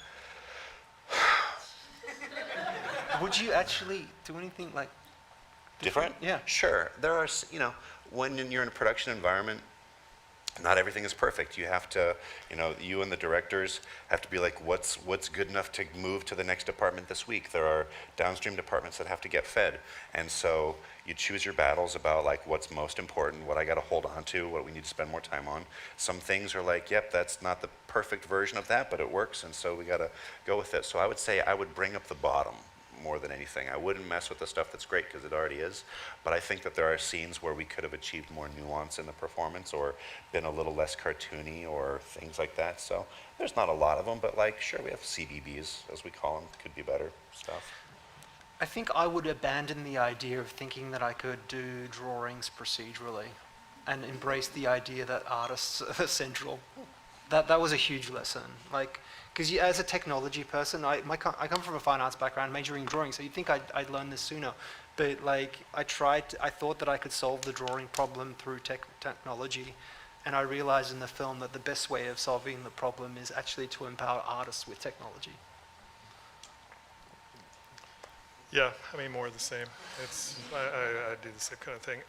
Would you actually do anything like different? Yeah. Sure. There are, when you're in a production environment, not everything is perfect. You have to, you and the directors have to be like, what's good enough to move to the next department this week? There are downstream departments that have to get fed. And so you choose your battles about like what's most important, what I got to hold on to, what we need to spend more time on. Some things are like, yep, that's not the perfect version of that, but it works. And so we got to go with it. So I would say I would bring up the bottom more than anything. I wouldn't mess with the stuff that's great because it already is, but I think that there are scenes where we could have achieved more nuance in the performance or been a little less cartoony or things like that. So there's not a lot of them, but like, sure, we have CBBs, as we call them, could be better stuff. I think I would abandon the idea of thinking that I could do drawings procedurally and embrace the idea that artists are central. That was a huge lesson. Like, because as a technology person, I come from a fine arts background, majoring in drawing, so you'd think I'd learn this sooner. But like, I thought that I could solve the drawing problem through technology, and I realized in the film that the best way of solving the problem is actually to empower artists with technology. Yeah, I mean, more of the same. I do the same kind of thing.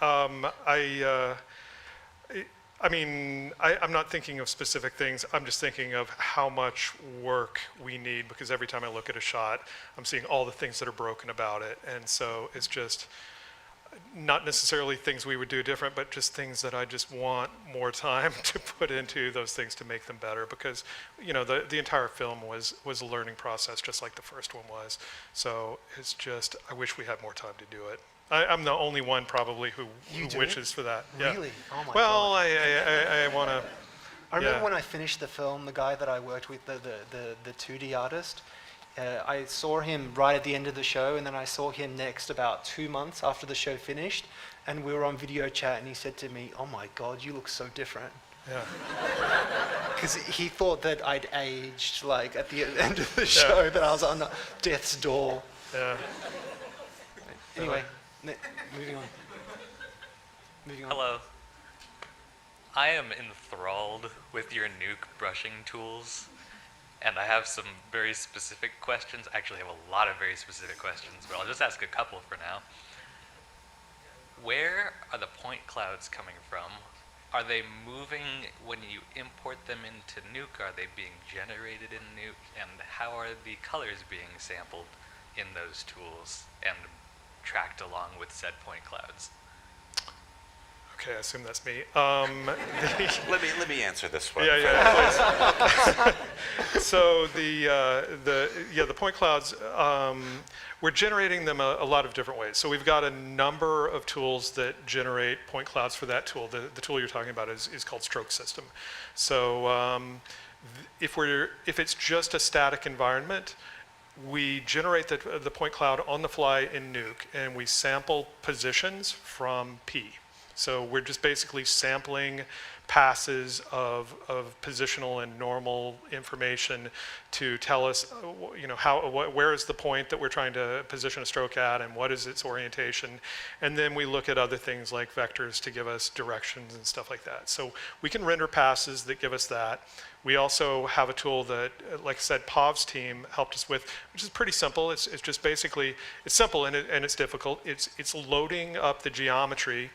I mean, I'm not thinking of specific things. I'm just thinking of how much work we need, because every time I look at a shot, I'm seeing all the things that are broken about it. And so it's just not necessarily things we would do different, but just things that I just want more time to put into those things to make them better, because the entire film was a learning process, just like the first one was. So it's just, I wish we had more time to do it. I'm the only one probably who wishes for that. Yeah. Really? Oh my well, God. I want to. I remember when I finished the film, the guy that I worked with, the 2D artist, I saw him right at the end of the show, and then I saw him next about 2 months after the show finished, and we were on video chat, and he said to me, "Oh my God, you look so different." Yeah. Because he thought that I'd aged, like at the end of the show, that I was on death's door. Yeah. Anyway, moving on. Hello. I am enthralled with your nuke brushing tools, and I have some very specific questions. Actually, I have a lot of very specific questions, but I'll just ask a couple for now. Where are the point clouds coming from? Are they moving when you import them into Nuke? Are they being generated in Nuke? And how are the colors being sampled in those tools and tracked along with said point clouds? Okay, I assume that's me. Let me answer this one. Yeah, please. So the point clouds, we're generating them a lot of different ways. So we've got a number of tools that generate point clouds for that tool. The tool you're talking about is called Stroke System. So if it's just a static environment, we generate the point cloud on the fly in Nuke, and we sample positions from P. So we're just basically sampling passes of positional and normal information to tell us, where is the point that we're trying to position a stroke at, and what is its orientation. And then we look at other things like vectors to give us directions and stuff like that. So we can render passes that give us that. We also have a tool that, like I said, Pav's team helped us with, which is pretty simple. It's just basically, it's simple and it's difficult. It's loading up the geometry.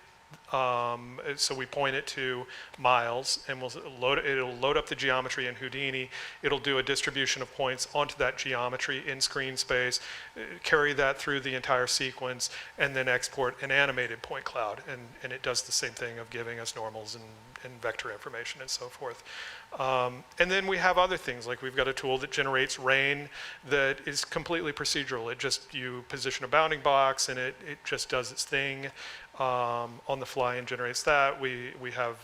So we point it to Miles, and it'll load up the geometry in Houdini. It'll do a distribution of points onto that geometry in screen space, carry that through the entire sequence, and then export an animated point cloud. And it does the same thing of giving us normals and vector information and so forth. And then we have other things, like we've got a tool that generates rain that is completely procedural. You position a bounding box and it just does its thing on the fly and generates that. We have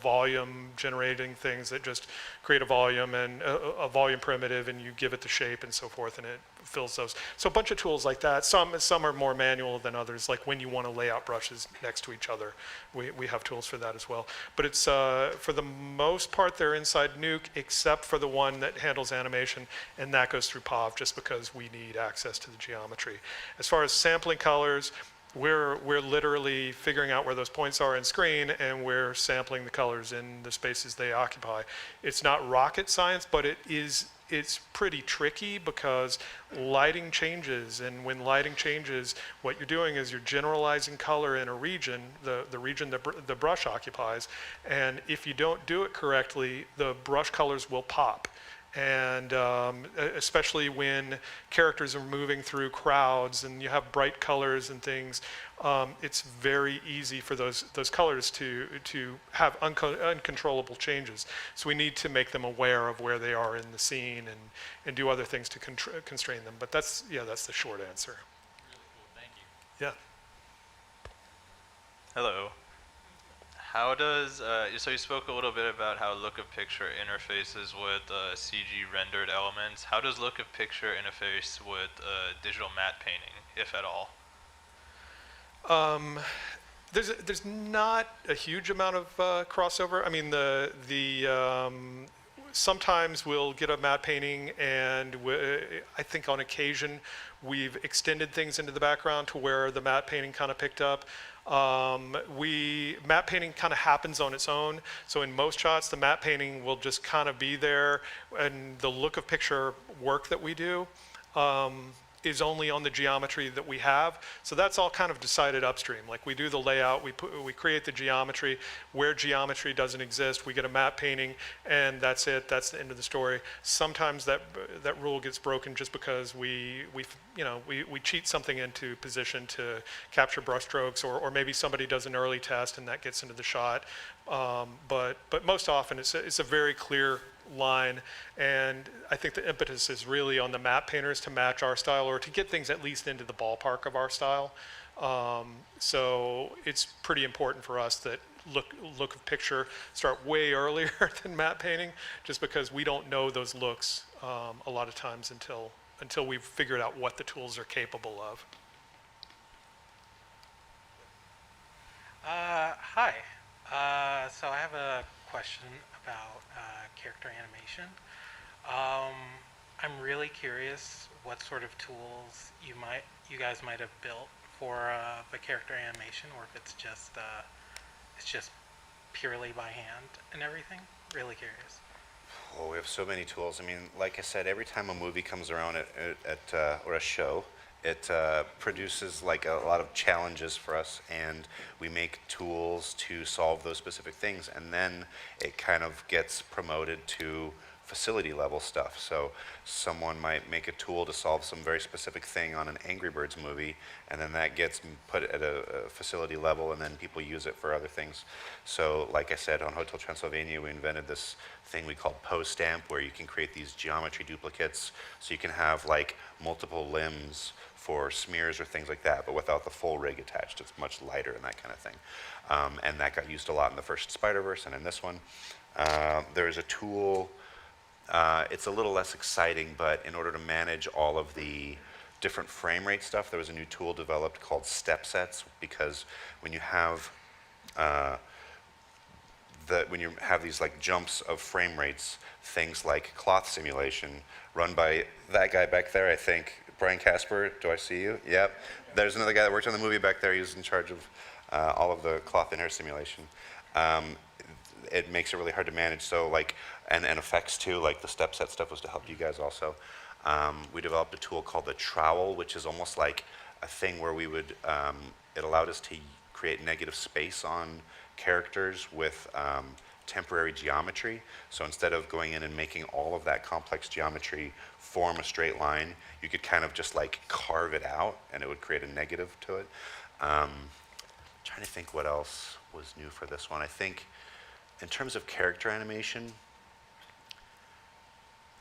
volume generating things that just create a volume and a volume primitive, and you give it the shape and so forth, and it fills those. So a bunch of tools like that. Some are more manual than others, like when you want to lay out brushes next to each other. We have tools for that as well. But it's, for the most part, they're inside Nuke, except for the one that handles animation, and that goes through POV just because we need access to the geometry. As far as sampling colors, we're literally figuring out where those points are in screen, and we're sampling the colors in the spaces they occupy. It's not rocket science, but it's pretty tricky because lighting changes, and when lighting changes, what you're doing is you're generalizing color in a region, the region that the brush occupies, and if you don't do it correctly, the brush colors will pop. And especially when characters are moving through crowds and you have bright colors and things, it's very easy for those colors to have uncontrollable changes. So we need to make them aware of where they are in the scene and do other things to constrain them. But that's the short answer. Really cool, thank you. Yeah. Hello. How does, so you spoke a little bit about how look of picture interfaces with CG rendered elements. How does look of picture interface with digital matte painting, if at all? There's not a huge amount of crossover. I mean, sometimes we'll get a matte painting, and I think on occasion we've extended things into the background to where the matte painting kind of picked up. Matte painting kind of happens on its own. So in most shots, the matte painting will just kind of be there, and the look of picture work that we do is only on the geometry that we have. So that's all kind of decided upstream. Like we do the layout, we create the geometry. Where geometry doesn't exist, we get a matte painting, and that's it. That's the end of the story. Sometimes that rule gets broken just because we cheat something into position to capture brush strokes, or maybe somebody does an early test and that gets into the shot. But most often it's a very clear line, and I think the impetus is really on the matte painters to match our style, or to get things at least into the ballpark of our style. So it's pretty important for us that look of picture start way earlier than matte painting, just because we don't know those looks a lot of times until we've figured out what the tools are capable of. Hi. So I have a question about character animation. I'm really curious what sort of tools you guys might have built for the character animation, or if it's just purely by hand and everything. Really curious. Oh, we have so many tools. I mean, like I said, every time a movie comes around or a show, it produces like a lot of challenges for us, and we make tools to solve those specific things, and then it kind of gets promoted to facility level stuff. So someone might make a tool to solve some very specific thing on an Angry Birds movie, and then that gets put at a facility level, and then people use it for other things. So like I said, on Hotel Transylvania, we invented this thing we called Poe Stamp, where you can create these geometry duplicates, so you can have like multiple limbs for smears or things like that, but without the full rig attached. It's much lighter and that kind of thing. And that got used a lot in the first Spider-Verse and in this one. There's a tool, it's a little less exciting, but in order to manage all of the different frame rate stuff, there was a new tool developed called step sets, because when you have these like jumps of frame rates, things like cloth simulation run by that guy back there, I think, Brian Casper, do I see you? Yep. There's another guy that worked on the movie back there. He was in charge of all of the cloth and hair simulation. It makes it really hard to manage. So like, and effects too, like the step set stuff was to help you guys also. We developed a tool called the trowel, which is almost like a thing where we would, it allowed us to create negative space on characters with temporary geometry. So instead of going in and making all of that complex geometry form a straight line, you could kind of just like carve it out and it would create a negative to it. Trying to think what else was new for this one. I think in terms of character animation,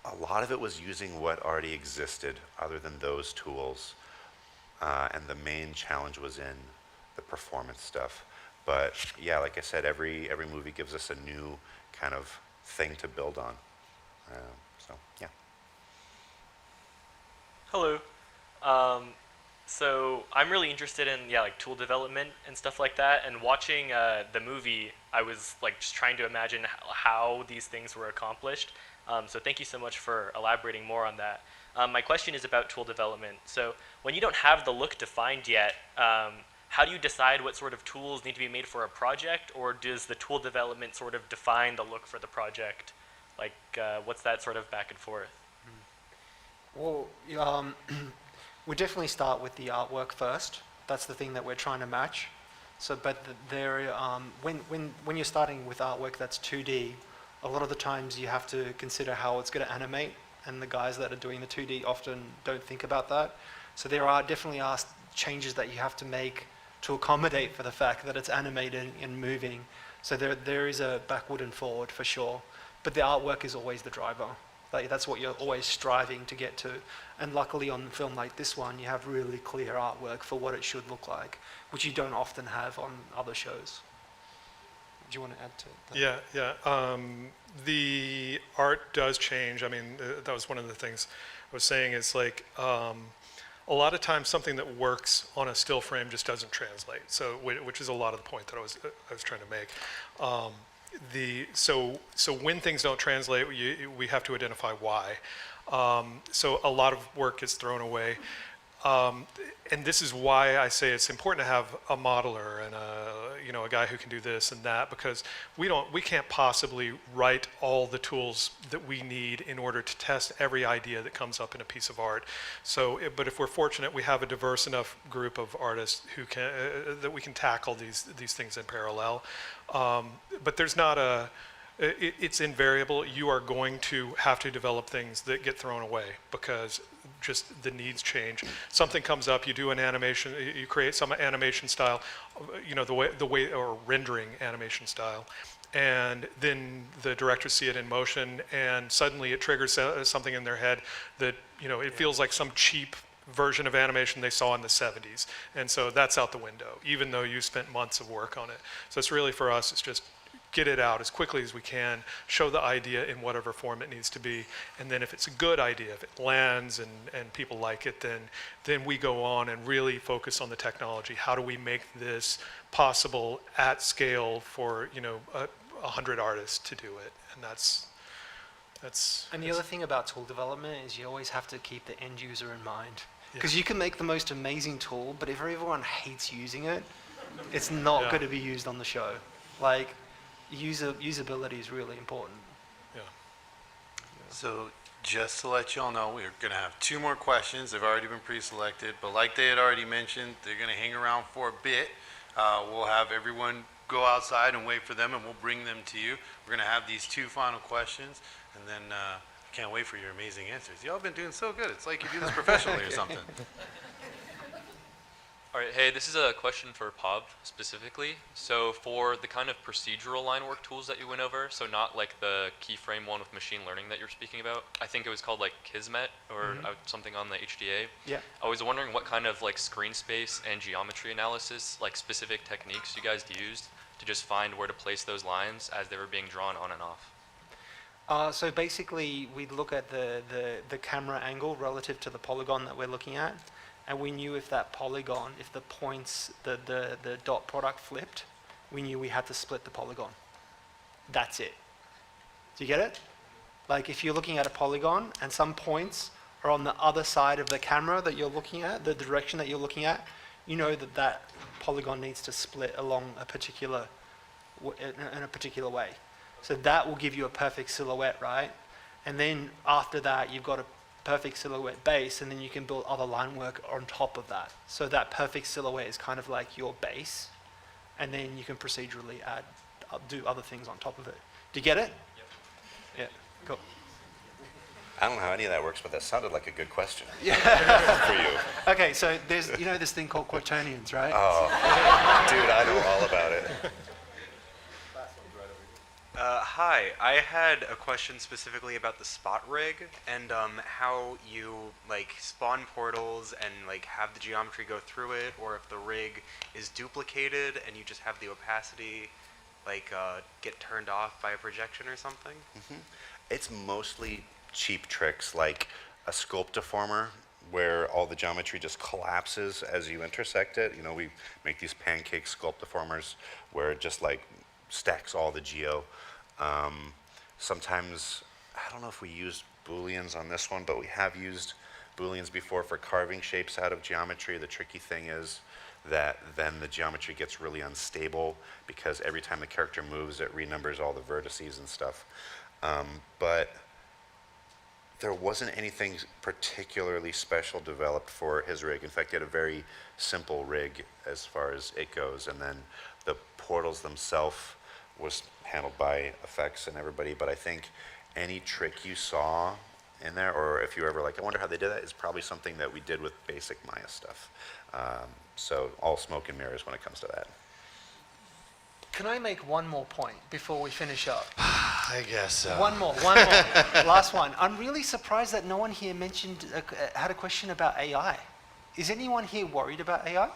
a lot of it was using what already existed other than those tools. And the main challenge was in the performance stuff. But yeah, like I said, every movie gives us a new kind of thing to build on. So yeah. Hello. So I'm really interested in like tool development and stuff like that. And watching the movie, I was like just trying to imagine how these things were accomplished. So thank you so much for elaborating more on that. My question is about tool development. So when you don't have the look defined yet, how do you decide what sort of tools need to be made for a project, or does the tool development sort of define the look for the project? Like, what's that sort of back and forth? Well, we definitely start with the artwork first. That's the thing that we're trying to match. So, but when you're starting with artwork that's 2D, a lot of the times you have to consider how it's going to animate, and the guys that are doing the 2D often don't think about that. So there are definitely changes that you have to make to accommodate for the fact that it's animated and moving. So there is a backward and forward for sure, but the artwork is always the driver. Like, that's what you're always striving to get to. And luckily on a film like this one, you have really clear artwork for what it should look like, which you don't often have on other shows. Do you want to add to that? Yeah. The art does change. I mean, that was one of the things I was saying is like, a lot of times something that works on a still frame just doesn't translate. So, which is a lot of the point that I was trying to make. So when things don't translate, we have to identify why. So a lot of work gets thrown away. And this is why I say it's important to have a modeler and a guy who can do this and that, because we can't possibly write all the tools that we need in order to test every idea that comes up in a piece of art. So, but if we're fortunate, we have a diverse enough group of artists who can that we can tackle these things in parallel. But there's not a it's invariable. You are going to have to develop things that get thrown away because just the needs change. Something comes up, you do an animation, you create some animation style, the way or rendering animation style, and then the directors see it in motion, and suddenly it triggers something in their head that it feels like some cheap version of animation they saw in the 70s, and so that's out the window, even though you spent months of work on it. So it's really, for us, it's just get it out as quickly as we can, show the idea in whatever form it needs to be, and then if it's a good idea, if it lands and people like it, then we go on and really focus on the technology. How do we make this possible at scale for 100 artists to do it? And that's And the other thing about tool development is you always have to keep the end user in mind. Because you can make the most amazing tool, but if everyone hates using it, it's not going to be used on the show. Like, usability is really important. Yeah. So just to let y'all know, we're going to have 2 more questions. They've already been pre-selected, but like they had already mentioned, they're going to hang around for a bit. We'll have everyone go outside and wait for them, and we'll bring them to you. We're going to have these 2 final questions, and then can't wait for your amazing answers. Y'all been doing so good. It's like you do this professionally or something. All right, hey, this is a question for Pav specifically. So for the kind of procedural line work tools that you went over, so not like the keyframe one with machine learning that you're speaking about, I think it was called like Kismet or something on the HDA. Yeah. I was wondering what kind of like screen space and geometry analysis, like specific techniques you guys used to just find where to place those lines as they were being drawn on and off. So basically, we look at the camera angle relative to the polygon that we're looking at, and we knew if that polygon, if the points, the dot product flipped, we knew we had to split the polygon. That's it. Do you get it? Like if you're looking at a polygon and some points are on the other side of the camera that you're looking at, the direction that you're looking at, you know that that polygon needs to split along a particular, in a particular way. So that will give you a perfect silhouette, right? And then after that, you've got a perfect silhouette base, and then you can build other line work on top of that. So that perfect silhouette is kind of like your base, and then you can procedurally add, do other things on top of it. Do you get it? Yep. Yeah, cool. I don't know how any of that works, but that sounded like a good question. Yeah. For you. Okay, so there's, you know this thing called quaternions, right? Oh, dude, I know all about it. Hi, I had a question specifically about the spot rig and how you like spawn portals and like have the geometry go through it, or if the rig is duplicated and you just have the opacity like get turned off by a projection or something. It's mostly cheap tricks like a sculpt deformer where all the geometry just collapses as you intersect it. You know, we make these pancake sculpt deformers where it just like stacks all the geo. Sometimes, I don't know if we used booleans on this one, but we have used booleans before for carving shapes out of geometry. The tricky thing is that then the geometry gets really unstable because every time the character moves, it renumbers all the vertices and stuff. But there wasn't anything particularly special developed for his rig. In fact, he had a very simple rig as far as it goes, and then the portals themselves was handled by effects and everybody, but I think any trick you saw in there, or if you ever like, I wonder how they did that, is probably something that we did with basic Maya stuff. So all smoke and mirrors when it comes to that. Can I make one more point before we finish up? I guess so. One more. Last one. I'm really surprised that no one here mentioned, had a question about AI. Is anyone here worried about AI?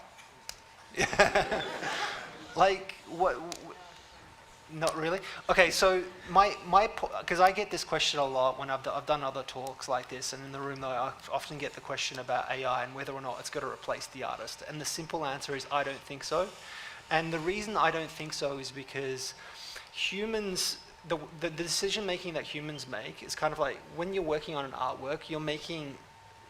Like, what? Not really? Okay, so because I get this question a lot when I've done other talks like this, and in the room though, I often get the question about AI and whether or not it's going to replace the artist. And the simple answer is I don't think so. And the reason I don't think so is because humans, the decision making that humans make is kind of like when you're working on an artwork, you're making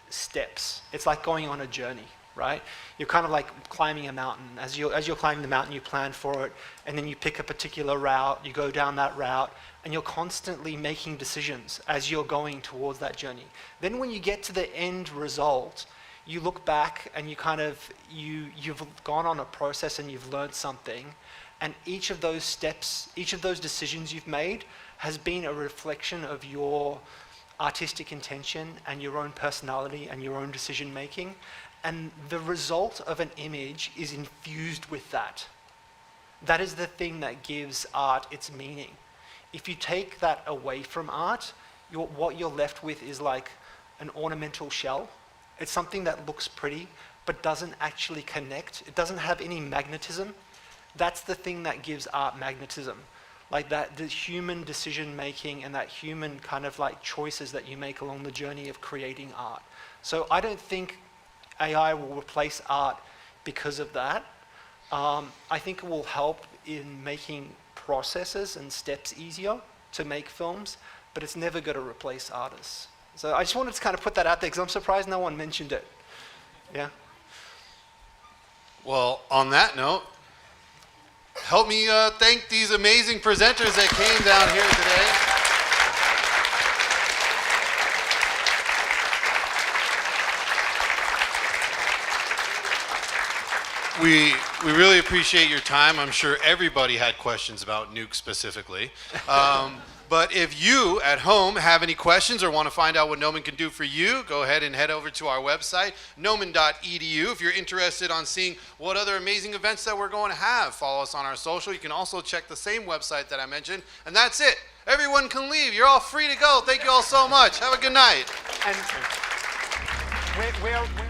steps. It's like going on a journey. Right? You're kind of like climbing a mountain. As you're climbing the mountain, you plan for it, and then you pick a particular route, you go down that route, and you're constantly making decisions as you're going towards that journey. Then when you get to the end result, you look back and you kind of, you've gone on a process and you've learned something, and each of those steps, each of those decisions you've made has been a reflection of your artistic intention and your own personality and your own decision making. And the result of an image is infused with that. That is the thing that gives art its meaning. If you take that away from art, what you're left with is like an ornamental shell. It's something that looks pretty, but doesn't actually connect. It doesn't have any magnetism. That's the thing that gives art magnetism. Like that, the human decision making and that human kind of like choices that you make along the journey of creating art. So I don't think AI will replace art because of that. I think it will help in making processes and steps easier to make films, but it's never going to replace artists. So I just wanted to kind of put that out there because I'm surprised no one mentioned it. Yeah. Well, on that note, help me thank these amazing presenters that came down here today. We We really appreciate your time. I'm sure everybody had questions about Nuke specifically. But if you at home have any questions or want to find out what Gnomon can do for you, go ahead and head over to our website, gnomon.edu. If you're interested on seeing what other amazing events that we're going to have, follow us on our social. You can also check the same website that I mentioned. And that's it. Everyone can leave. You're all free to go. Thank you all so much. Have a good night. And where